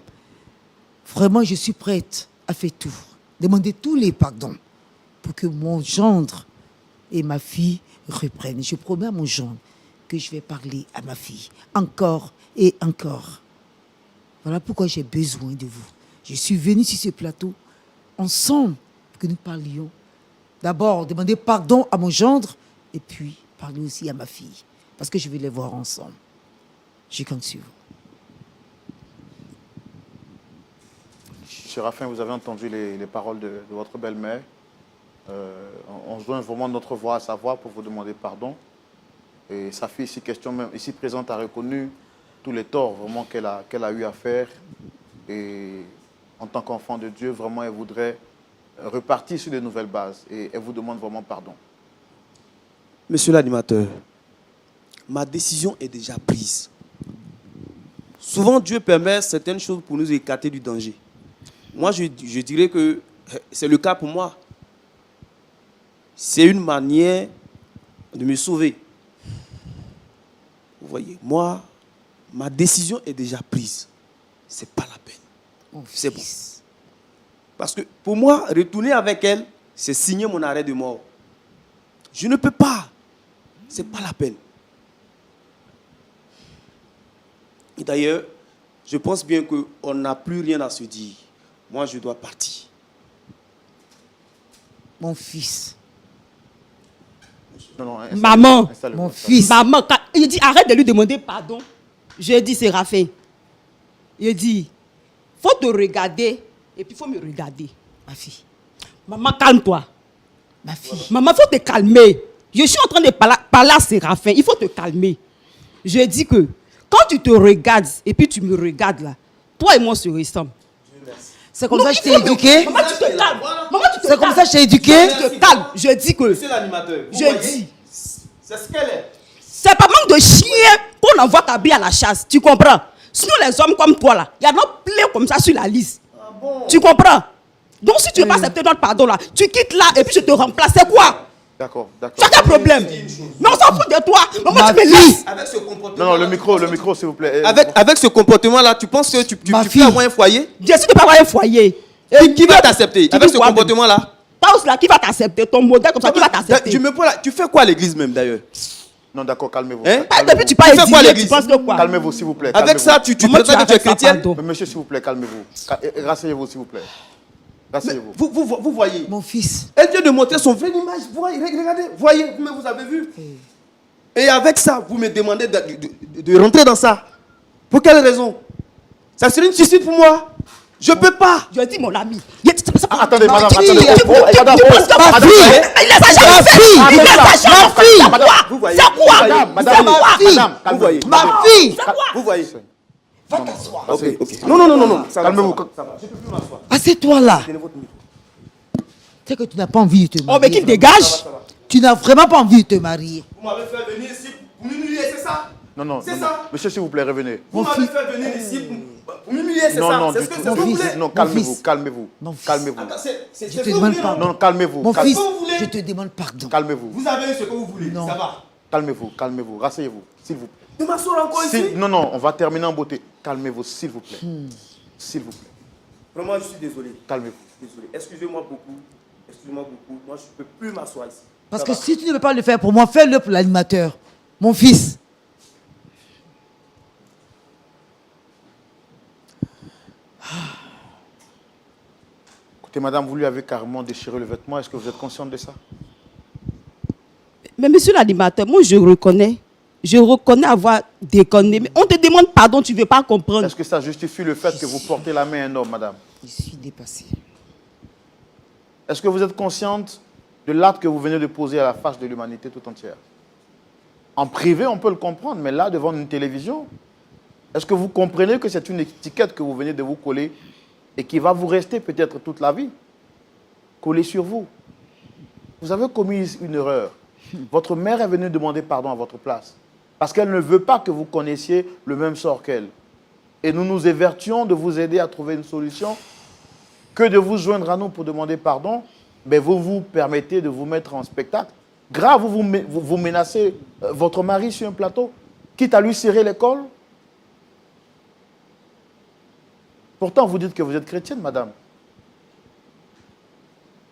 Vraiment, je suis prête à faire tout. Demander tous les pardons pour que mon gendre et ma fille reprennent. Je promets à mon gendre que je vais parler à ma fille encore et encore. Voilà pourquoi j'ai besoin de vous. Je suis venue sur ce plateau ensemble pour que nous parlions. D'abord, demander pardon à mon gendre et puis parler aussi à ma fille. Parce que je vais les voir ensemble. Je compte sur vous. Séraphin, vous avez entendu les paroles de votre belle-mère. On joint vraiment notre voix à sa voix pour vous demander pardon. Et sa fille ici présente a reconnu tous les torts vraiment qu'elle a eu à faire. Et en tant qu'enfant de Dieu, vraiment, elle voudrait repartir sur de nouvelles bases. Et elle vous demande vraiment pardon. Monsieur l'animateur, ma décision est déjà prise. Souvent, Dieu permet certaines choses pour nous écarter du danger. Moi, je dirais que c'est le cas pour moi. C'est une manière de me sauver. Vous voyez, moi, ma décision est déjà prise. Ce n'est pas la peine. C'est bon. Parce que pour moi, retourner avec elle, c'est signer mon arrêt de mort. Je ne peux pas. Ce n'est pas la peine. Et d'ailleurs, je pense bien qu'on n'a plus rien à se dire. Moi, je dois partir. Mon fils. Non, Maman. installez-vous, Mon installez-vous. fils. Maman, il dit arrête de lui demander pardon. Je dis Séraphin. Il dit, faut te regarder et puis il faut me regarder. Ma fille. Maman, calme-toi. Ma fille. Maman, il faut te calmer. Je suis en train de parler à Séraphin. Il faut te calmer. Je dis que quand tu te regardes et puis tu me regardes là, toi et moi on se ressemble. C'est comme Non, ça il que je t'ai faut que- éduqué. Maman, tu te calmes. Maman, tu te C'est comme calmes. ça que je t'ai éduqué. Tu te calmes. Je dis que. C'est l'animateur. Vous Je voyez, dis. c'est ce qu'elle est. C'est pas manque de chien qu'on envoie t'habiller à la chasse. Tu comprends? Sinon, les hommes comme toi là, il y en a plein comme ça sur la liste. Ah bon? Tu comprends? Donc, si tu ne veux pas accepter notre pardon là, tu quittes là et puis je te remplace. C'est quoi? D'accord, d'accord. Tu as quel problème? Mais on s'en fout de toi. Maman, Ma tu me laisses. Avec ce comportement. Non, le micro, s'il vous plaît. Avec ce comportement-là, tu penses que tu Ma peux fille. avoir un foyer? Bien sûr, tu peux pas avoir un foyer. Et Qui va t'accepter? Tu Avec dis ce quoi, comportement-là? Toi aussi là, qui va t'accepter? Ton modèle comme ça, qui va t'accepter? Tu fais quoi à l'église même d'ailleurs? Non, d'accord, calmez-vous. Hein? Ah, Calmez-vous. depuis tu parles Tu fais quoi à exilé, tu l'église? penses que quoi? Calmez-vous, s'il vous plaît. Avec calmez-vous. ça, tu Maman, prétends que tu es arrêtes ça, chrétienne? pardon. Mais monsieur, s'il vous plaît, calmez-vous. Rasseyez-vous, s'il vous plaît. Rasseyez-vous. Vous voyez? Mon fils. Elle vient de montrer son vraie image. Regardez, voyez, vous avez vu. Et avec ça, vous me demandez de rentrer dans ça. Pour quelle raison? Ça serait une suicide pour moi. Je peux pas. Je dis mon ami. Attendez, madame, Tu- attendez. tu- Oh, tu- madame, tu oh, penses que madame, ma fille, madame, il laisse sa chambre faire. Il laisse sa chambre faire. madame, Quoi? vous voyez. C'est quoi? Madame, madame, C'est quoi? madame, Vous voyez. calmez-vous. Ma fille. C'est quoi? Vous voyez. Va t'asseoir. Ok, ok. Non. Ça va, Calmez-vous. ça va. Je peux plus m'asseoir. Assieds-toi là. Tenez votre micro. Tu sais que tu n'as pas envie de te Oh, marier. mais qu'il dégage. Tu n'as vraiment pas envie de te marier. Vous m'avez fait venir ici pour m'humilier, c'est ça? Non. C'est ça. Monsieur, s'il vous plaît, revenez. Vous m'avez fait venir ici pour m'humilier, c'est Non, ça? non, C'est du ce que tout. c'est ce que vous voulez? Non, Mon calmez-vous, fils. calmez-vous. Mon fils. Calmez-vous. Attends, c'est Je te ce que vous demande voulez, pardon. Non, calmez-vous. Mon calmez- fils, vous voulez. je te demande pardon. Calmez-vous. Vous avez eu ce que vous voulez, Non. ça va. Calmez-vous, calmez-vous. Rasseyez-vous, s'il vous plaît. De m'asseoir encore ici? Non, on va terminer en beauté. Calmez-vous, s'il vous plaît. S'il vous plaît. Vraiment, je suis désolé. Calmez-vous. Désolé. Excusez-moi beaucoup. Excusez-moi beaucoup. Moi, je ne peux plus m'asseoir ici. Parce Ça que va. si tu ne veux pas le faire pour moi, fais-le pour l'animateur. Mon fils. Écoutez, madame, vous lui avez carrément déchiré le vêtement. Est-ce que vous êtes consciente de ça? Mais monsieur l'animateur, moi je reconnais. Je reconnais avoir déconné. Mais on te demande pardon, tu ne veux pas comprendre. Est-ce que ça justifie le fait que vous portez la main à un homme, madame? Je suis dépassée. Est-ce que vous êtes consciente de l'acte que vous venez de poser à la face de l'humanité tout entière? En privé, on peut le comprendre, mais là, devant une télévision, est-ce que vous comprenez que c'est une étiquette que vous venez de vous coller et qui va vous rester peut-être toute la vie, collée sur vous? Vous avez commis une erreur. Votre mère est venue demander pardon à votre place parce qu'elle ne veut pas que vous connaissiez le même sort qu'elle. Et nous nous évertions de vous aider à trouver une solution que de vous joindre à nous pour demander pardon. Mais vous vous permettez de vous mettre en spectacle. Grave, vous menacez votre mari sur un plateau, quitte à lui serrer l'école. Pourtant, vous dites que vous êtes chrétienne, madame.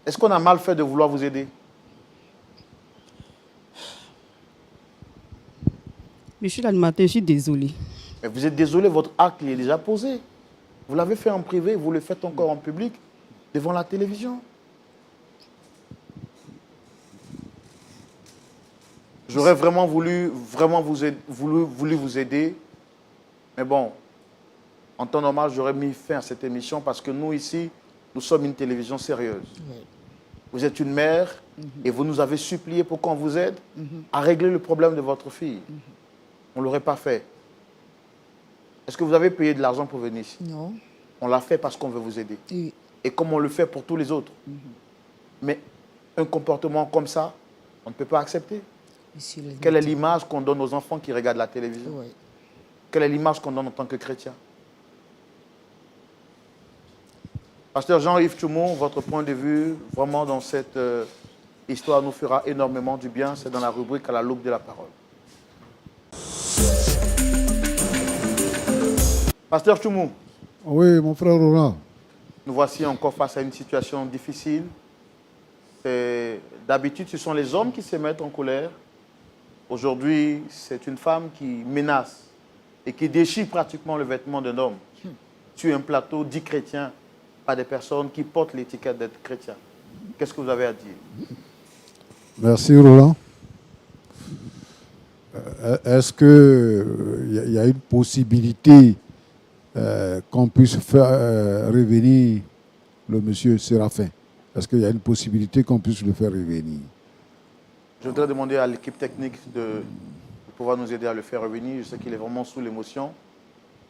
Est-ce qu'on a mal fait de vouloir vous aider? Monsieur l'animateur, je suis désolée. Mais vous êtes désolé, votre acte il est déjà posé. Vous l'avez fait en privé, vous le faites encore en public, devant la télévision. J'aurais vraiment voulu vous aider. Mais bon, en temps normal, j'aurais mis fin à cette émission parce que nous, ici, nous sommes une télévision sérieuse. Vous êtes une mère et vous nous avez supplié pour qu'on vous aide à régler le problème de votre fille. On ne l'aurait pas fait. Est-ce que vous avez payé de l'argent pour venir ici? Non. On l'a fait parce qu'on veut vous aider. Oui. Et comme on le fait pour tous les autres. Mais un comportement comme ça, on ne peut pas accepter. Monsieur l'animateur. Quelle est l'image qu'on donne aux enfants qui regardent la télévision? Ouais. Quelle est l'image qu'on donne en tant que chrétien? Pasteur Jean-Yves Tchoumou, votre point de vue, vraiment dans cette histoire nous fera énormément du bien. C'est dans la rubrique à la loupe de la parole. Pasteur Tchoumou. Oui, mon frère Roland. Nous voici encore face à une situation difficile. D'habitude, ce sont les hommes qui se mettent en colère. Aujourd'hui, c'est une femme qui menace et qui déchire pratiquement le vêtement d'un homme sur un plateau dit chrétien par des personnes qui portent l'étiquette d'être chrétien. Qu'est-ce que vous avez à dire? Merci Roland. Est-ce qu'il y a une possibilité qu'on puisse faire revenir le monsieur Séraphin? Est-ce qu'il y a une possibilité qu'on puisse le faire revenir? Je voudrais demander à l'équipe technique de pouvoir nous aider à le faire revenir. Je sais qu'il est vraiment sous l'émotion.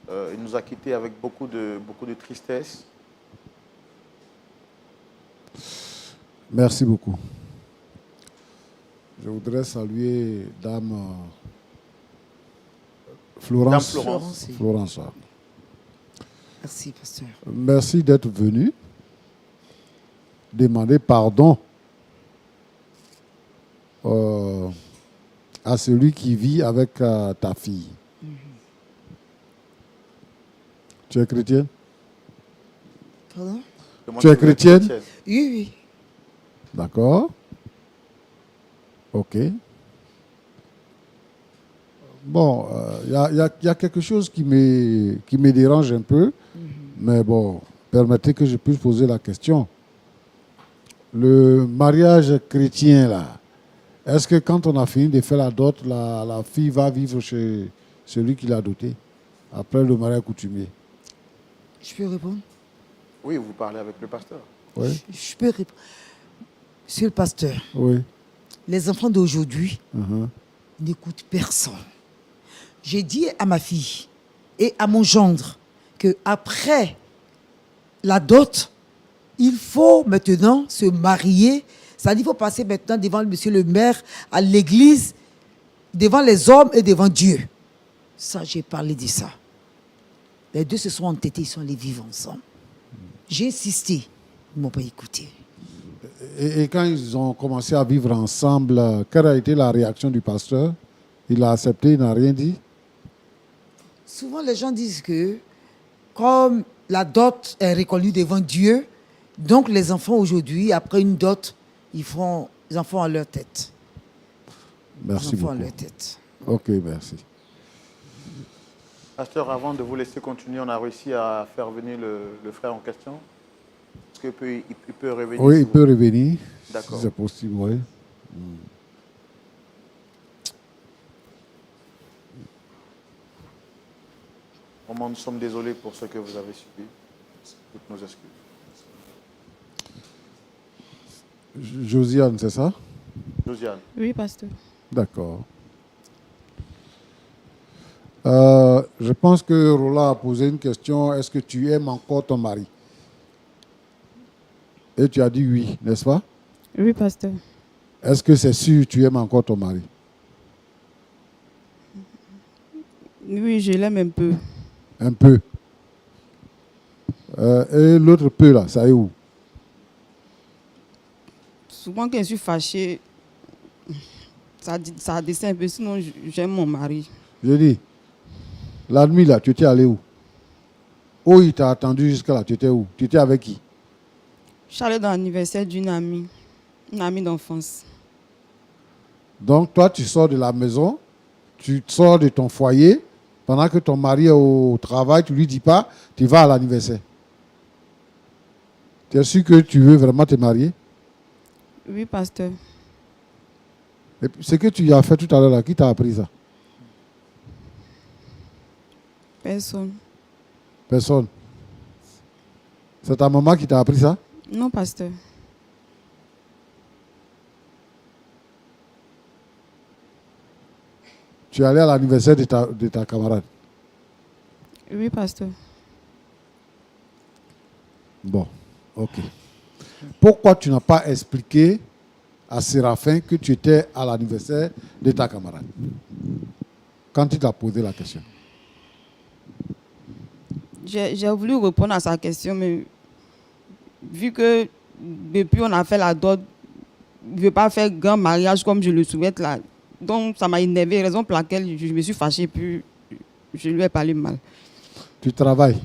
Il nous a quittés avec beaucoup de tristesse. Merci beaucoup. Je voudrais saluer Dame Florence. Dame Florence. Florence. Merci, pasteur. Merci d'être venu demander pardon à celui qui vit avec ta fille. Tu es chrétienne? Pardon? Tu es chrétienne? Oui, oui. D'accord. Ok. Bon, il y a quelque chose qui me dérange un peu, mais bon, permettez que je puisse poser la question. Le mariage chrétien, là, est-ce que quand on a fini de faire la dot, la fille va vivre chez celui qui l'a dotée, après le mariage coutumier? Je peux répondre? Oui, vous parlez avec le pasteur. Oui. Je peux répondre. Monsieur le pasteur, Oui. les enfants d'aujourd'hui Uh-huh. n'écoutent personne. J'ai dit à ma fille et à mon gendre qu'après la dot, il faut maintenant se marier. C'est-à-dire qu'il faut passer maintenant devant le monsieur le maire, à l'église, devant les hommes et devant Dieu. Ça, j'ai parlé de ça. Les deux se sont entêtés, ils sont allés vivre ensemble. J'ai insisté, ils ne m'ont pas écouté. Et quand ils ont commencé à vivre ensemble, quelle a été la réaction du pasteur? Il a accepté, il n'a rien dit? Souvent, les gens disent que comme la dot est reconnue devant Dieu, donc les enfants aujourd'hui, après une dot, ils font les enfants à leur tête. Merci Les enfants à beaucoup. leur tête. Ok, merci. Pasteur, avant de vous laisser continuer, on a réussi à faire venir le frère en question. Est-ce qu'il peut revenir? Oui, si il vous- peut revenir, D'accord. si c'est possible, oui. Vraiment, nous sommes désolés pour ce que vous avez subi. Toutes nos excuses. Josiane, c'est ça? Josiane. Oui, pasteur. D'accord. Je pense que Roland a posé une question. Est-ce que tu aimes encore ton mari? Et tu as dit oui, n'est-ce pas? Oui, pasteur. Est-ce que c'est sûr que tu aimes encore ton mari? Oui, je l'aime un peu. Un peu. Et l'autre peu, là, ça est où? Souvent, quand je suis fâchée, ça descend un peu. Sinon, j'aime mon mari. Je dis, la nuit, là, tu étais allé où? Oh, il t'a attendu jusqu'à là, tu étais où? Tu étais avec qui? Je suis allée dans l'anniversaire d'une amie d'enfance. Donc, toi, tu sors de la maison, tu sors de ton foyer, pendant que ton mari est au travail, tu ne lui dis pas, tu vas à l'anniversaire. Tu es sûr que tu veux vraiment te marier? Oui, pasteur. Et puis, ce que tu as fait tout à l'heure, là, qui t'a appris ça? Personne. Personne. C'est ta maman qui t'a appris ça? Non, pasteur. Tu es allé à l'anniversaire de ta camarade. Oui, pasteur. Bon, ok. Pourquoi tu n'as pas expliqué à Séraphin que tu étais à l'anniversaire de ta camarade quand il t'a posé la question? J'ai voulu répondre à sa question, mais vu que depuis on a fait la dot, je ne veux pas faire grand mariage comme je le souhaite là. Donc ça m'a énervé, raison pour laquelle je me suis fâchée, puis je lui ai parlé mal. Tu travailles.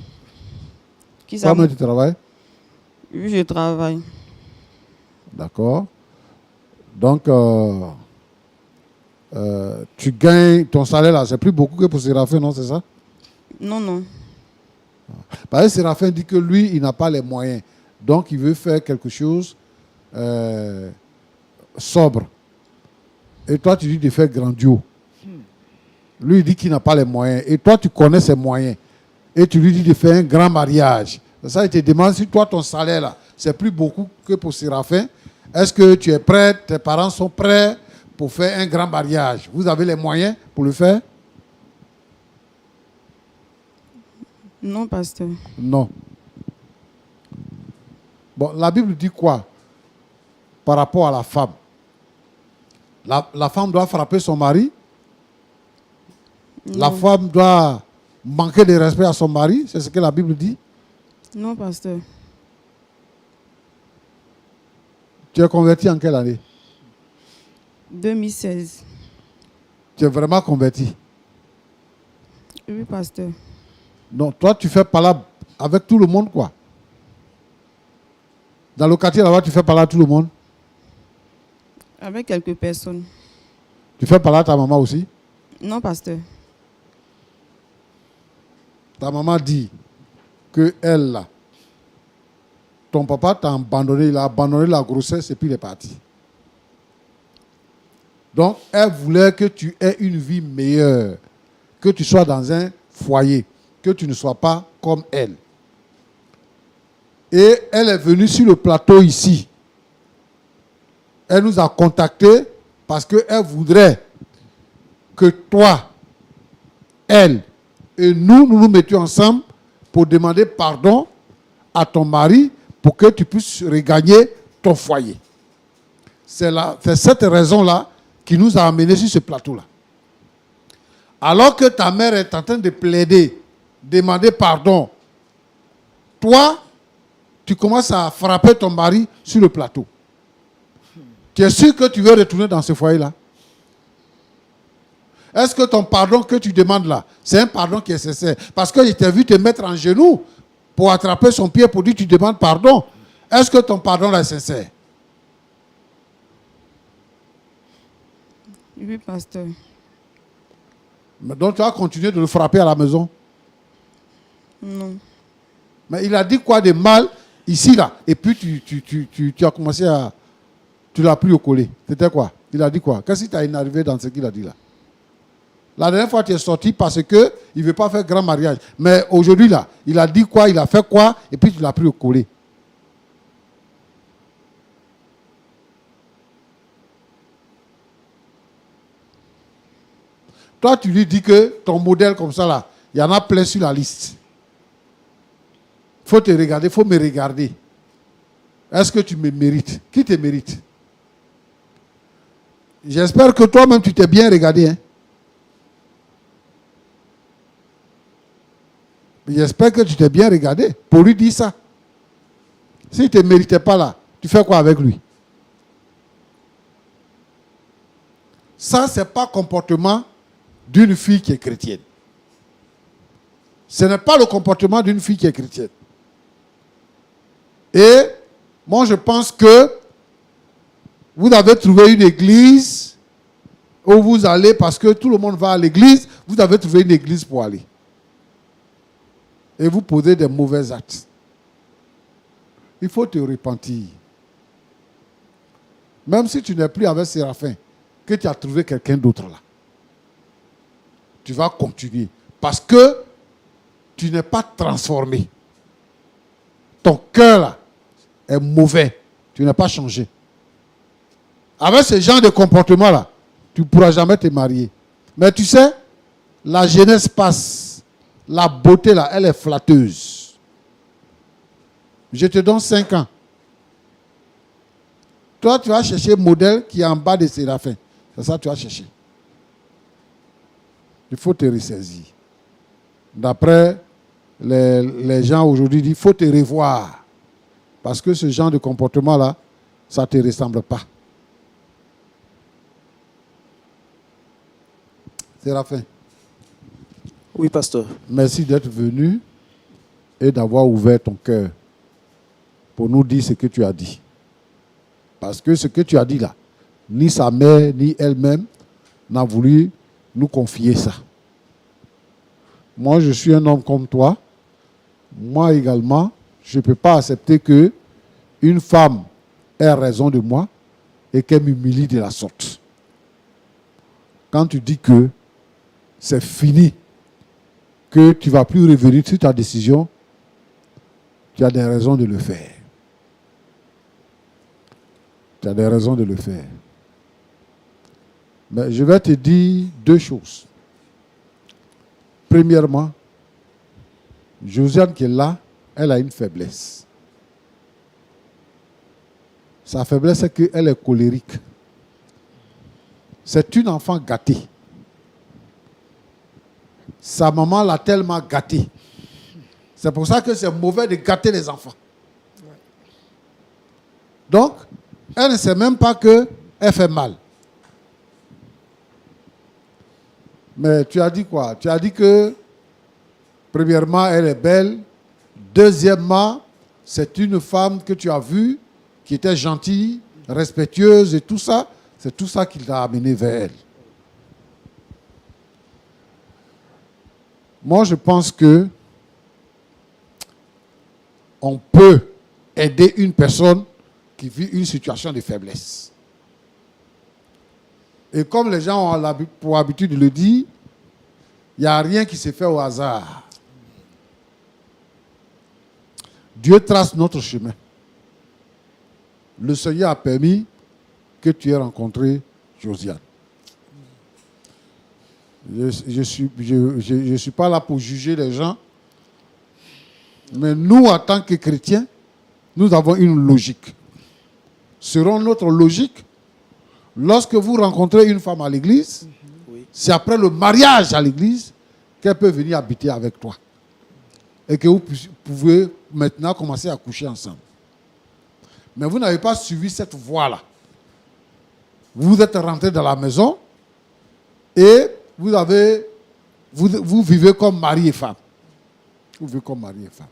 Qui ça? Toi-même, tu travailles? Oui, je travaille. D'accord. Donc, tu gagnes ton salaire là, c'est plus beaucoup que pour Séraphin, non, c'est ça? Non, non. Parce que Séraphin dit que lui, il n'a pas les moyens. Donc, il veut faire quelque chose sobre. Et toi, tu dis de faire grandiose. Lui, il dit qu'il n'a pas les moyens. Et toi, tu connais ses moyens. Et tu lui dis de faire un grand mariage. Ça, il te demande si toi, ton salaire là, c'est plus beaucoup que pour Séraphin. Est-ce que tu es prêt, tes parents sont prêts pour faire un grand mariage? Vous avez les moyens pour le faire? Non, pasteur. Non. Bon, la Bible dit quoi par rapport à la femme? La femme doit frapper son mari? La femme doit manquer de respect à son mari? C'est ce que la Bible dit? Non, pasteur. Tu es converti en quelle année? 2016. Tu es vraiment converti? Oui, pasteur. Non, toi, tu fais par là avec tout le monde, quoi. Dans le quartier là-bas, tu fais par là tout le monde? Avec quelques personnes. Tu fais par là ta maman aussi? Non, pasteur. Ta maman dit que elle, là, ton papa t'a abandonné, il a abandonné la grossesse et puis il est parti. Donc, elle voulait que tu aies une vie meilleure, que tu sois dans un foyer, que tu ne sois pas comme elle. Et elle est venue sur le plateau ici. Elle nous a contactés parce qu'elle voudrait que toi, elle et nous mettions ensemble pour demander pardon à ton mari pour que tu puisses regagner ton foyer. C'est cette raison-là qui nous a amenés sur ce plateau-là. Alors que ta mère est en train de plaider, demander pardon, toi, tu commences à frapper ton mari sur le plateau. Tu es sûr que tu veux retourner dans ce foyer-là? Est-ce que ton pardon que tu demandes là, c'est un pardon qui est sincère? Parce qu'il t'a vu te mettre en genoux pour attraper son pied pour dire que tu demandes pardon. Est-ce que ton pardon là est sincère? Oui, pasteur. Donc tu vas continuer de le frapper à la maison? Non. Mais il a dit quoi de mal ici là? Et puis tu as commencé à... Tu l'as pris au collet. C'était quoi? Il a dit quoi? Qu'est-ce qui t'a énervé dans ce qu'il a dit là? La dernière fois, tu es sorti parce qu'il ne veut pas faire grand mariage. Mais aujourd'hui, là, il a dit quoi? Il a fait quoi? Et puis tu l'as pris au collet. Toi, tu lui dis que ton modèle comme ça, là, il y en a plein sur la liste. Il faut te regarder, il faut me regarder. Est-ce que tu me mérites? Qui te mérite? J'espère que toi-même, tu t'es bien regardé. Hein? J'espère que tu t'es bien regardé pour lui dire ça. S'il ne te méritait pas là, tu fais quoi avec lui? Ça, ce n'est pas le comportement d'une fille qui est chrétienne. Ce n'est pas le comportement d'une fille qui est chrétienne. Et moi, je pense que vous avez trouvé une église où vous allez, parce que tout le monde va à l'église, vous avez trouvé une église pour aller. Et vous posez des mauvais actes. Il faut te repentir. Même si tu n'es plus avec Séraphin, que tu as trouvé quelqu'un d'autre là. Tu vas continuer. Parce que tu n'es pas transformé. Ton cœur là est mauvais. Tu n'es pas changé. Avec ce genre de comportement là, tu ne pourras jamais te marier. Mais tu sais, la jeunesse passe. La beauté là, elle est flatteuse. Je te donne 5 ans. Toi, tu vas chercher un modèle qui est en bas de Séraphin. C'est ça que tu vas chercher. Il faut te ressaisir. D'après les gens aujourd'hui disent, il faut te revoir. Parce que ce genre de comportement-là, ça ne te ressemble pas. Séraphin. Oui, pasteur. Merci d'être venu et d'avoir ouvert ton cœur pour nous dire ce que tu as dit. Parce que ce que tu as dit là, ni sa mère, ni elle-même n'a voulu nous confier ça. Moi, je suis un homme comme toi. Moi également, je ne peux pas accepter que une femme ait raison de moi et qu'elle m'humilie de la sorte. Quand tu dis que c'est fini, que tu ne vas plus revenir sur ta décision, tu as des raisons de le faire. Tu as des raisons de le faire. Mais je vais te dire deux choses. Premièrement, Josiane qui est là, elle a une faiblesse. Sa faiblesse, c'est qu'elle est colérique. C'est une enfant gâtée. Sa maman l'a tellement gâtée. C'est pour ça que c'est mauvais de gâter les enfants. Donc, elle ne sait même pas qu'elle fait mal. Mais tu as dit quoi? Tu as dit que, premièrement, elle est belle. Deuxièmement, c'est une femme que tu as vue, qui était gentille, respectueuse et tout ça. C'est tout ça qui t'a amené vers elle. Moi, je pense que on peut aider une personne qui vit une situation de faiblesse. Et comme les gens ont pour habitude de le dire, il n'y a rien qui se fait au hasard. Dieu trace notre chemin. Le Seigneur a permis que tu aies rencontré Josiane. Je suis pas là pour juger les gens, mais nous, en tant que chrétiens, nous avons une logique. Selon notre logique, lorsque vous rencontrez une femme à l'église, c'est après le mariage à l'église qu'elle peut venir habiter avec toi. Et que vous pouvez maintenant commencer à coucher ensemble. Mais vous n'avez pas suivi cette voie-là. Vous êtes rentré dans la maison et vous vivez comme mari et femme. Vous vivez comme mari et femme.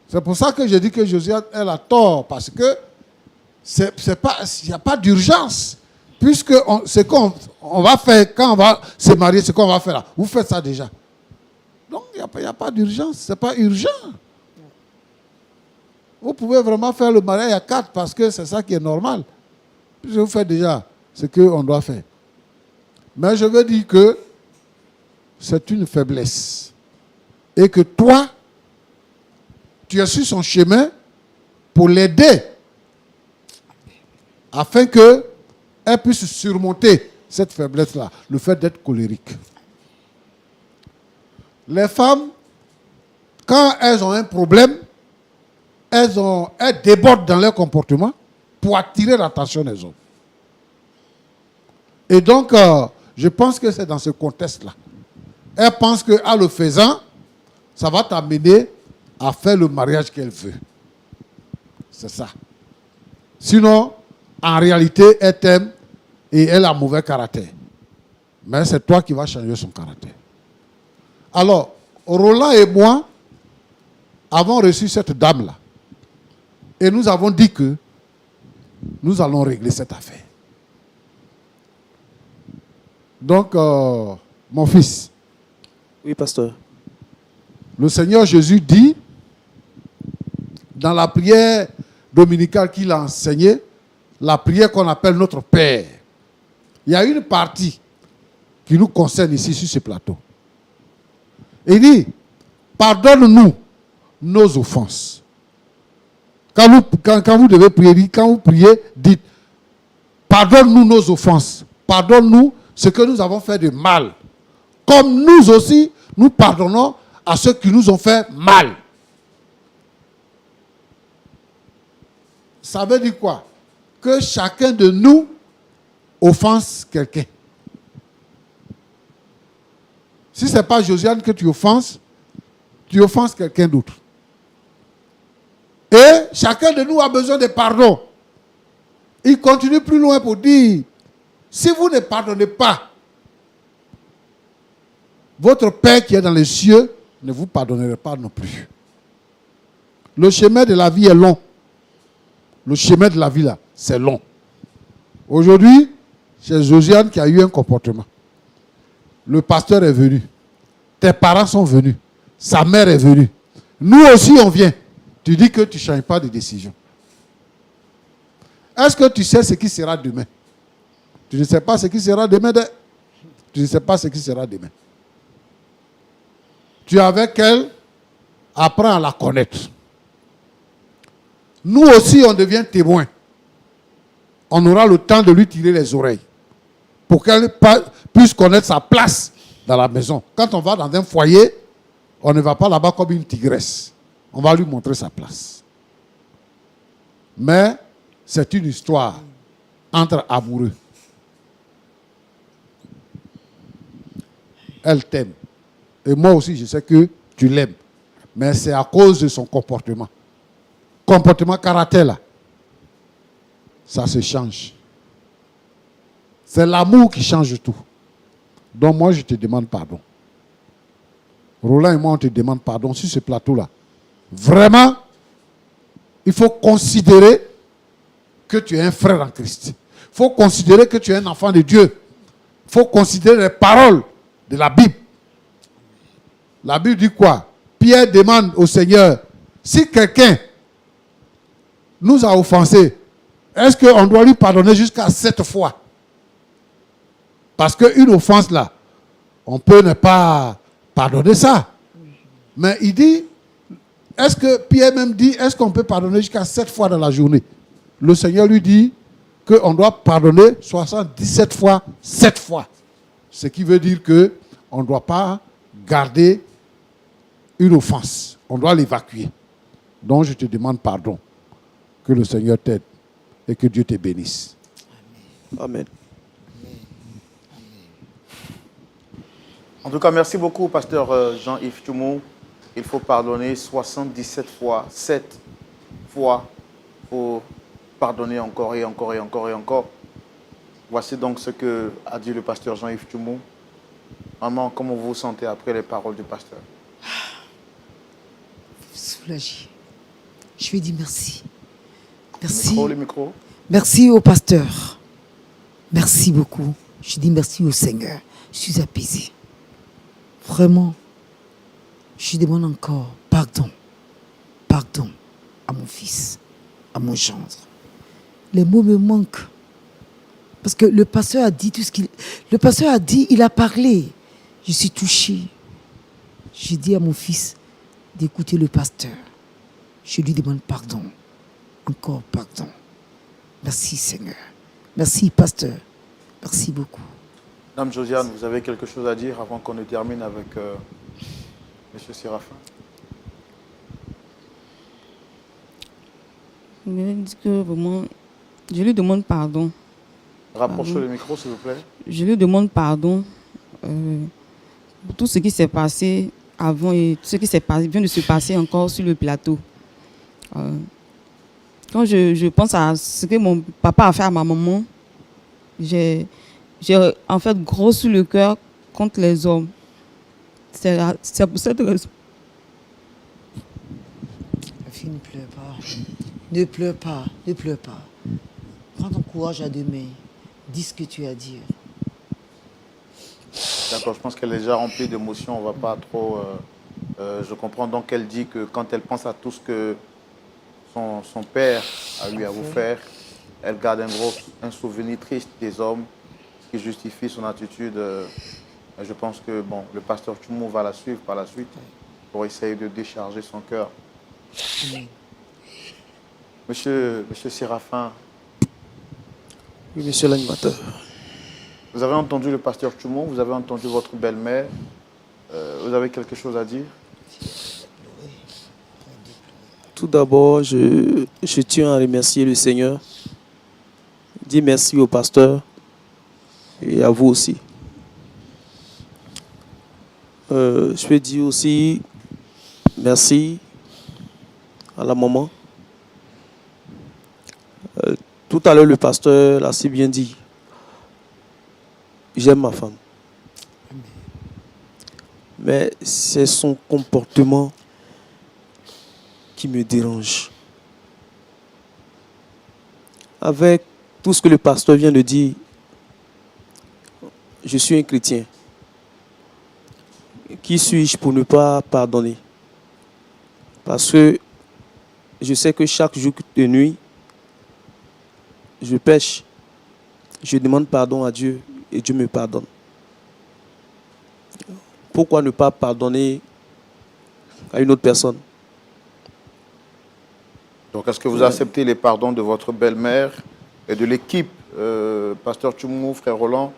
C'est pour ça que je dis que Josiane, elle a tort, parce que il n'y a pas d'urgence. Puisque ce qu'on va faire quand on va se marier, ce qu'on va faire là, vous faites ça déjà. Donc il n'y a pas d'urgence, ce n'est pas urgent. Vous pouvez vraiment faire le mariage à 4 parce que c'est ça qui est normal. Puisque vous faites déjà ce qu'on doit faire. Mais je veux dire que c'est une faiblesse. Et que toi, tu es sur son chemin pour l'aider afin qu'elle puisse surmonter cette faiblesse-là, le fait d'être colérique. Les femmes, quand elles ont un problème, elles débordent dans leur comportement pour attirer l'attention des hommes. Et donc, je pense que c'est dans ce contexte-là. Elle pense qu'en le faisant, ça va t'amener à faire le mariage qu'elle veut. C'est ça. Sinon, en réalité, elle t'aime et elle a mauvais caractère. Mais c'est toi qui vas changer son caractère. Alors, Roland et moi avons reçu cette dame-là. Et nous avons dit que nous allons régler cette affaire. Donc, mon fils. Oui, pasteur. Le Seigneur Jésus dit, dans la prière dominicale qu'il a enseignée, la prière qu'on appelle notre Père, il y a une partie qui nous concerne ici sur ce plateau. Il dit, pardonne-nous nos offenses. Quand vous devez prier, quand vous priez, dites, pardonne-nous nos offenses. Pardonne-nous ce que nous avons fait de mal. Comme nous aussi, nous pardonnons à ceux qui nous ont fait mal. Ça veut dire quoi? Que chacun de nous offense quelqu'un. Si ce n'est pas Josiane que tu offenses quelqu'un d'autre. Et chacun de nous a besoin de pardon. Il continue plus loin pour dire, si vous ne pardonnez pas, votre Père qui est dans les cieux ne vous pardonnera pas non plus. Le chemin de la vie est long. Le chemin de la vie là, c'est long. Aujourd'hui, c'est Josiane qui a eu un comportement. Le pasteur est venu. Tes parents sont venus. Sa mère est venue. Nous aussi, on vient. Tu dis que tu ne changes pas de décision. Est-ce que tu sais ce qui sera demain? Tu ne sais pas ce qui sera demain. Tu ne sais pas ce qui sera demain. Tu es avec elle, apprends à la connaître. Nous aussi, on devient témoins. On aura le temps de lui tirer les oreilles pour qu'elle puisse connaître sa place dans la maison. Quand on va dans un foyer, on ne va pas là-bas comme une tigresse. On va lui montrer sa place. Mais c'est une histoire entre amoureux. Elle t'aime. Et moi aussi, je sais que tu l'aimes. Mais c'est à cause de son comportement. Comportement caractère là. Ça se change. C'est l'amour qui change tout. Donc moi, je te demande pardon. Roland et moi, on te demande pardon sur ce plateau-là. Vraiment, il faut considérer que tu es un frère en Christ. Il faut considérer que tu es un enfant de Dieu. Il faut considérer les paroles de la Bible. La Bible dit quoi? Pierre demande au Seigneur, si quelqu'un nous a offensés, est-ce qu'on doit lui pardonner jusqu'à 7 fois? Parce qu'une offense là, on peut ne pas pardonner ça. Mais il dit, est-ce que Pierre même dit, est-ce qu'on peut pardonner jusqu'à 7 fois dans la journée? Le Seigneur lui dit qu'on doit pardonner 77 fois, 7 fois. Ce qui veut dire qu'on ne doit pas garder une offense. On doit l'évacuer. Donc je te demande pardon. Que le Seigneur t'aide et que Dieu te bénisse. Amen. En tout cas, merci beaucoup, pasteur Jean-Yves Tchoumou. Il faut pardonner 77 fois, 7 fois pour pardonner encore et encore et encore et encore. Voici donc ce que a dit le pasteur Jean-Yves Tchoumou. Maman, comment vous vous sentez après les paroles du pasteur? Soulagé. Je lui ai dit merci. Merci. Le micro. Merci au pasteur. Merci beaucoup. Je dis merci au Seigneur. Je suis apaisé. Vraiment. Je demande encore pardon. Pardon à mon fils, à mon gendre. Les mots me manquent. Parce que le pasteur a dit tout ce qu'il... Le pasteur a dit, il a parlé. Je suis touchée. J'ai dit à mon fils d'écouter le pasteur. Je lui demande pardon. Encore pardon. Merci Seigneur. Merci pasteur. Merci beaucoup. Madame Josiane, vous avez quelque chose à dire avant qu'on ne termine avec M. Séraphin? Je voulais dire que vraiment, je lui demande pardon. Rapprochez le micro, s'il vous plaît. Je lui demande pardon pour tout ce qui s'est passé avant et tout ce qui vient de se passer encore sur le plateau. Quand je pense à ce que mon papa a fait à ma maman, j'ai en fait gros sur le cœur contre les hommes. C'est pour cette raison. La fille ne pleure pas. Ne pleure pas. Ne pleure pas. Prends ton courage à deux mains. Dis ce que tu as à dire. D'accord, je pense qu'elle est déjà remplie d'émotions. On ne va pas trop... je comprends donc qu'elle dit que quand elle pense à tout ce que son père a eu à vous faire, elle garde un souvenir triste des hommes, ce qui justifie son attitude. Je pense que bon, le pasteur Tchoumou va la suivre par la suite pour essayer de décharger son cœur. Monsieur Séraphin. Oui, monsieur l'animateur. Vous avez entendu le pasteur Tchoumou, vous avez entendu votre belle-mère. Vous avez quelque chose à dire? Tout d'abord, je tiens à remercier le Seigneur. Dire merci au pasteur et à vous aussi. Je peux dire aussi merci à la maman. Tout à l'heure, le pasteur l'a si bien dit. J'aime ma femme. Mais c'est son comportement qui me dérange. Avec tout ce que le pasteur vient de dire, je suis un chrétien. Qui suis-je pour ne pas pardonner? Parce que je sais que chaque jour de nuit, je pêche. Je demande pardon à Dieu et Dieu me pardonne. Pourquoi ne pas pardonner à une autre personne? Donc, est-ce que vous acceptez les pardons de votre belle-mère et de l'équipe, Pasteur Tchoumou, Frère Roland?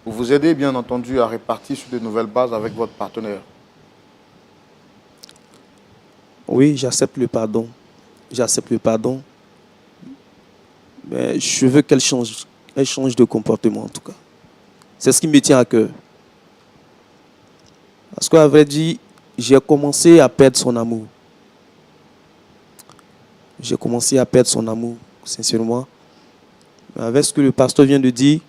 Vous vous aidez, bien entendu, à répartir sur de nouvelles bases avec votre partenaire. Oui, j'accepte le pardon. J'accepte le pardon. Mais je veux qu'elle change. Elle change de comportement, en tout cas. C'est ce qui me tient à cœur. Parce qu'à vrai dire, j'ai commencé à perdre son amour. J'ai commencé à perdre son amour, sincèrement. Mais avec ce que le pasteur vient de dire,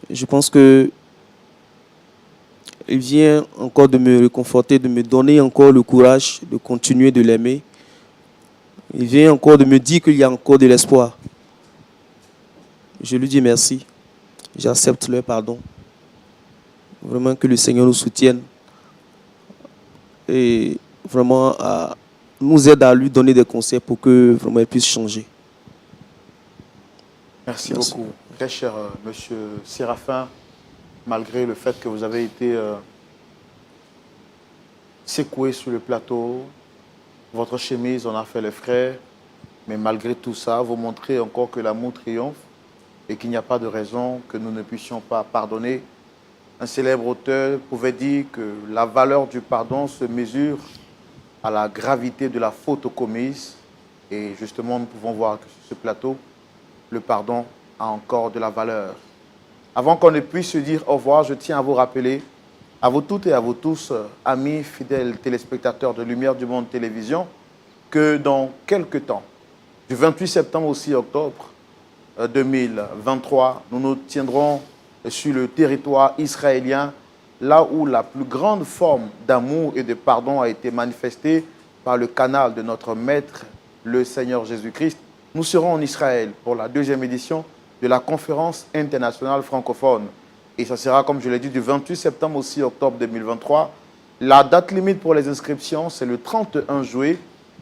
je pense que il vient encore de me réconforter, de me donner encore le courage de continuer de l'aimer. Il vient encore de me dire qu'il y a encore de l'espoir. Je lui dis merci. J'accepte le pardon. Vraiment que le Seigneur nous soutienne et vraiment nous aide à lui donner des conseils pour que vraiment il puisse changer. Merci beaucoup. Très cher monsieur Séraphin, malgré le fait que vous avez été secoué sur le plateau, votre chemise en a fait les frais, mais malgré tout ça, vous montrez encore que l'amour triomphe et qu'il n'y a pas de raison que nous ne puissions pas pardonner. Un célèbre auteur pouvait dire que la valeur du pardon se mesure à la gravité de la faute commise. Et justement, nous pouvons voir que sur ce plateau, le pardon a encore de la valeur. Avant qu'on ne puisse se dire au revoir, je tiens à vous rappeler, à vous toutes et à vous tous, amis fidèles téléspectateurs de Lumière du Monde Télévision, que dans quelques temps, du 28 septembre au 6 octobre 2023, nous nous tiendrons sur le territoire israélien, là où la plus grande forme d'amour et de pardon a été manifestée par le canal de notre Maître, le Seigneur Jésus-Christ. Nous serons en Israël pour la 2e édition de la conférence internationale francophone. Et ça sera, comme je l'ai dit, du 28 septembre au 6 octobre 2023. La date limite pour les inscriptions, c'est le 31 juillet.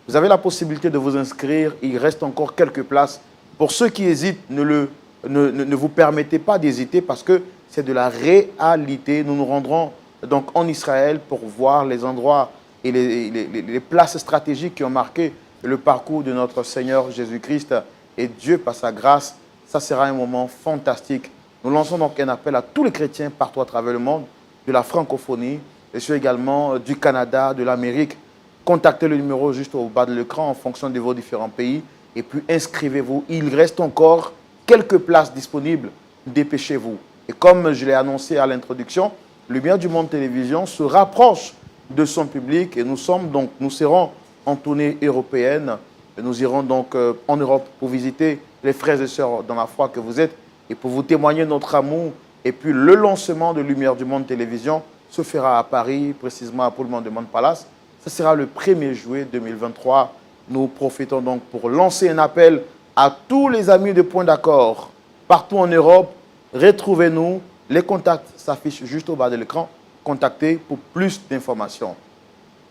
Vous avez la possibilité de vous inscrire. Il reste encore quelques places. Pour ceux qui hésitent, ne vous permettez pas d'hésiter parce que c'est de la réalité. Nous nous rendrons donc en Israël pour voir les endroits et les places stratégiques qui ont marqué le parcours de notre Seigneur Jésus-Christ. Et Dieu, par sa grâce, ça sera un moment fantastique. Nous lançons donc un appel à tous les chrétiens partout à travers le monde, de la francophonie, et ceux également du Canada, de l'Amérique. Contactez le numéro juste au bas de l'écran en fonction de vos différents pays. Et puis inscrivez-vous. Il reste encore quelques places disponibles. Dépêchez-vous. Et comme je l'ai annoncé à l'introduction, Lumière du Monde Télévision se rapproche de son public et nous serons en tournée européenne. Et nous irons donc en Europe pour visiter les frères et sœurs dans la foi que vous êtes et pour vous témoigner notre amour. Et puis le lancement de Lumière du Monde Télévision se fera à Paris, précisément à Pullman de Montpalace. Ce sera le 1er juillet 2023. Nous profitons donc pour lancer un appel à tous les amis de Point d'Accord partout en Europe. Retrouvez-nous. Les contacts s'affichent juste au bas de l'écran. Contactez pour plus d'informations.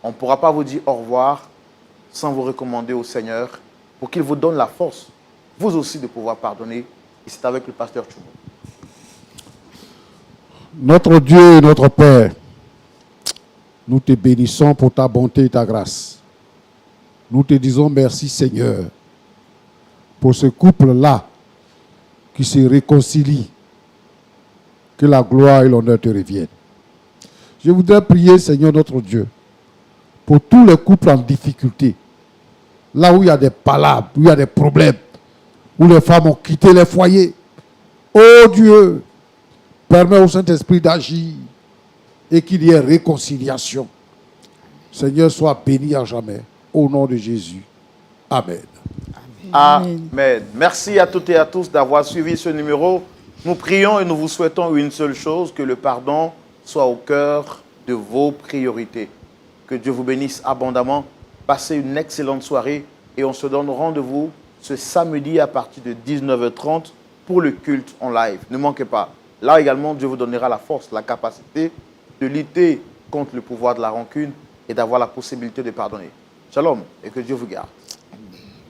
On ne pourra pas vous dire au revoir sans vous recommander au Seigneur pour qu'il vous donne la force, vous aussi, de pouvoir pardonner. Et c'est avec le pasteur Tchoumou. Notre Dieu et notre Père, nous te bénissons pour ta bonté et ta grâce. Nous te disons merci, Seigneur, pour ce couple-là qui se réconcilie. Que la gloire et l'honneur te reviennent. Je voudrais prier, Seigneur notre Dieu, pour tous les couples en difficulté, là où il y a des palabres, où il y a des problèmes, où les femmes ont quitté les foyers. Oh Dieu, permets au Saint-Esprit d'agir et qu'il y ait réconciliation. Seigneur, sois béni à jamais. Au nom de Jésus. Amen. Amen. Merci à toutes et à tous d'avoir suivi ce numéro. Nous prions et nous vous souhaitons une seule chose, que le pardon soit au cœur de vos priorités. Que Dieu vous bénisse abondamment. Passez une excellente soirée et on se donne rendez-vous ce samedi à partir de 19h30 pour le culte en live. Ne manquez pas. Là également, Dieu vous donnera la force, la capacité de lutter contre le pouvoir de la rancune et d'avoir la possibilité de pardonner. Shalom et que Dieu vous garde.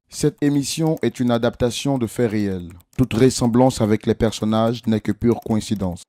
Cette émission est une adaptation de faits réels. Toute ressemblance avec les personnages n'est que pure coïncidence.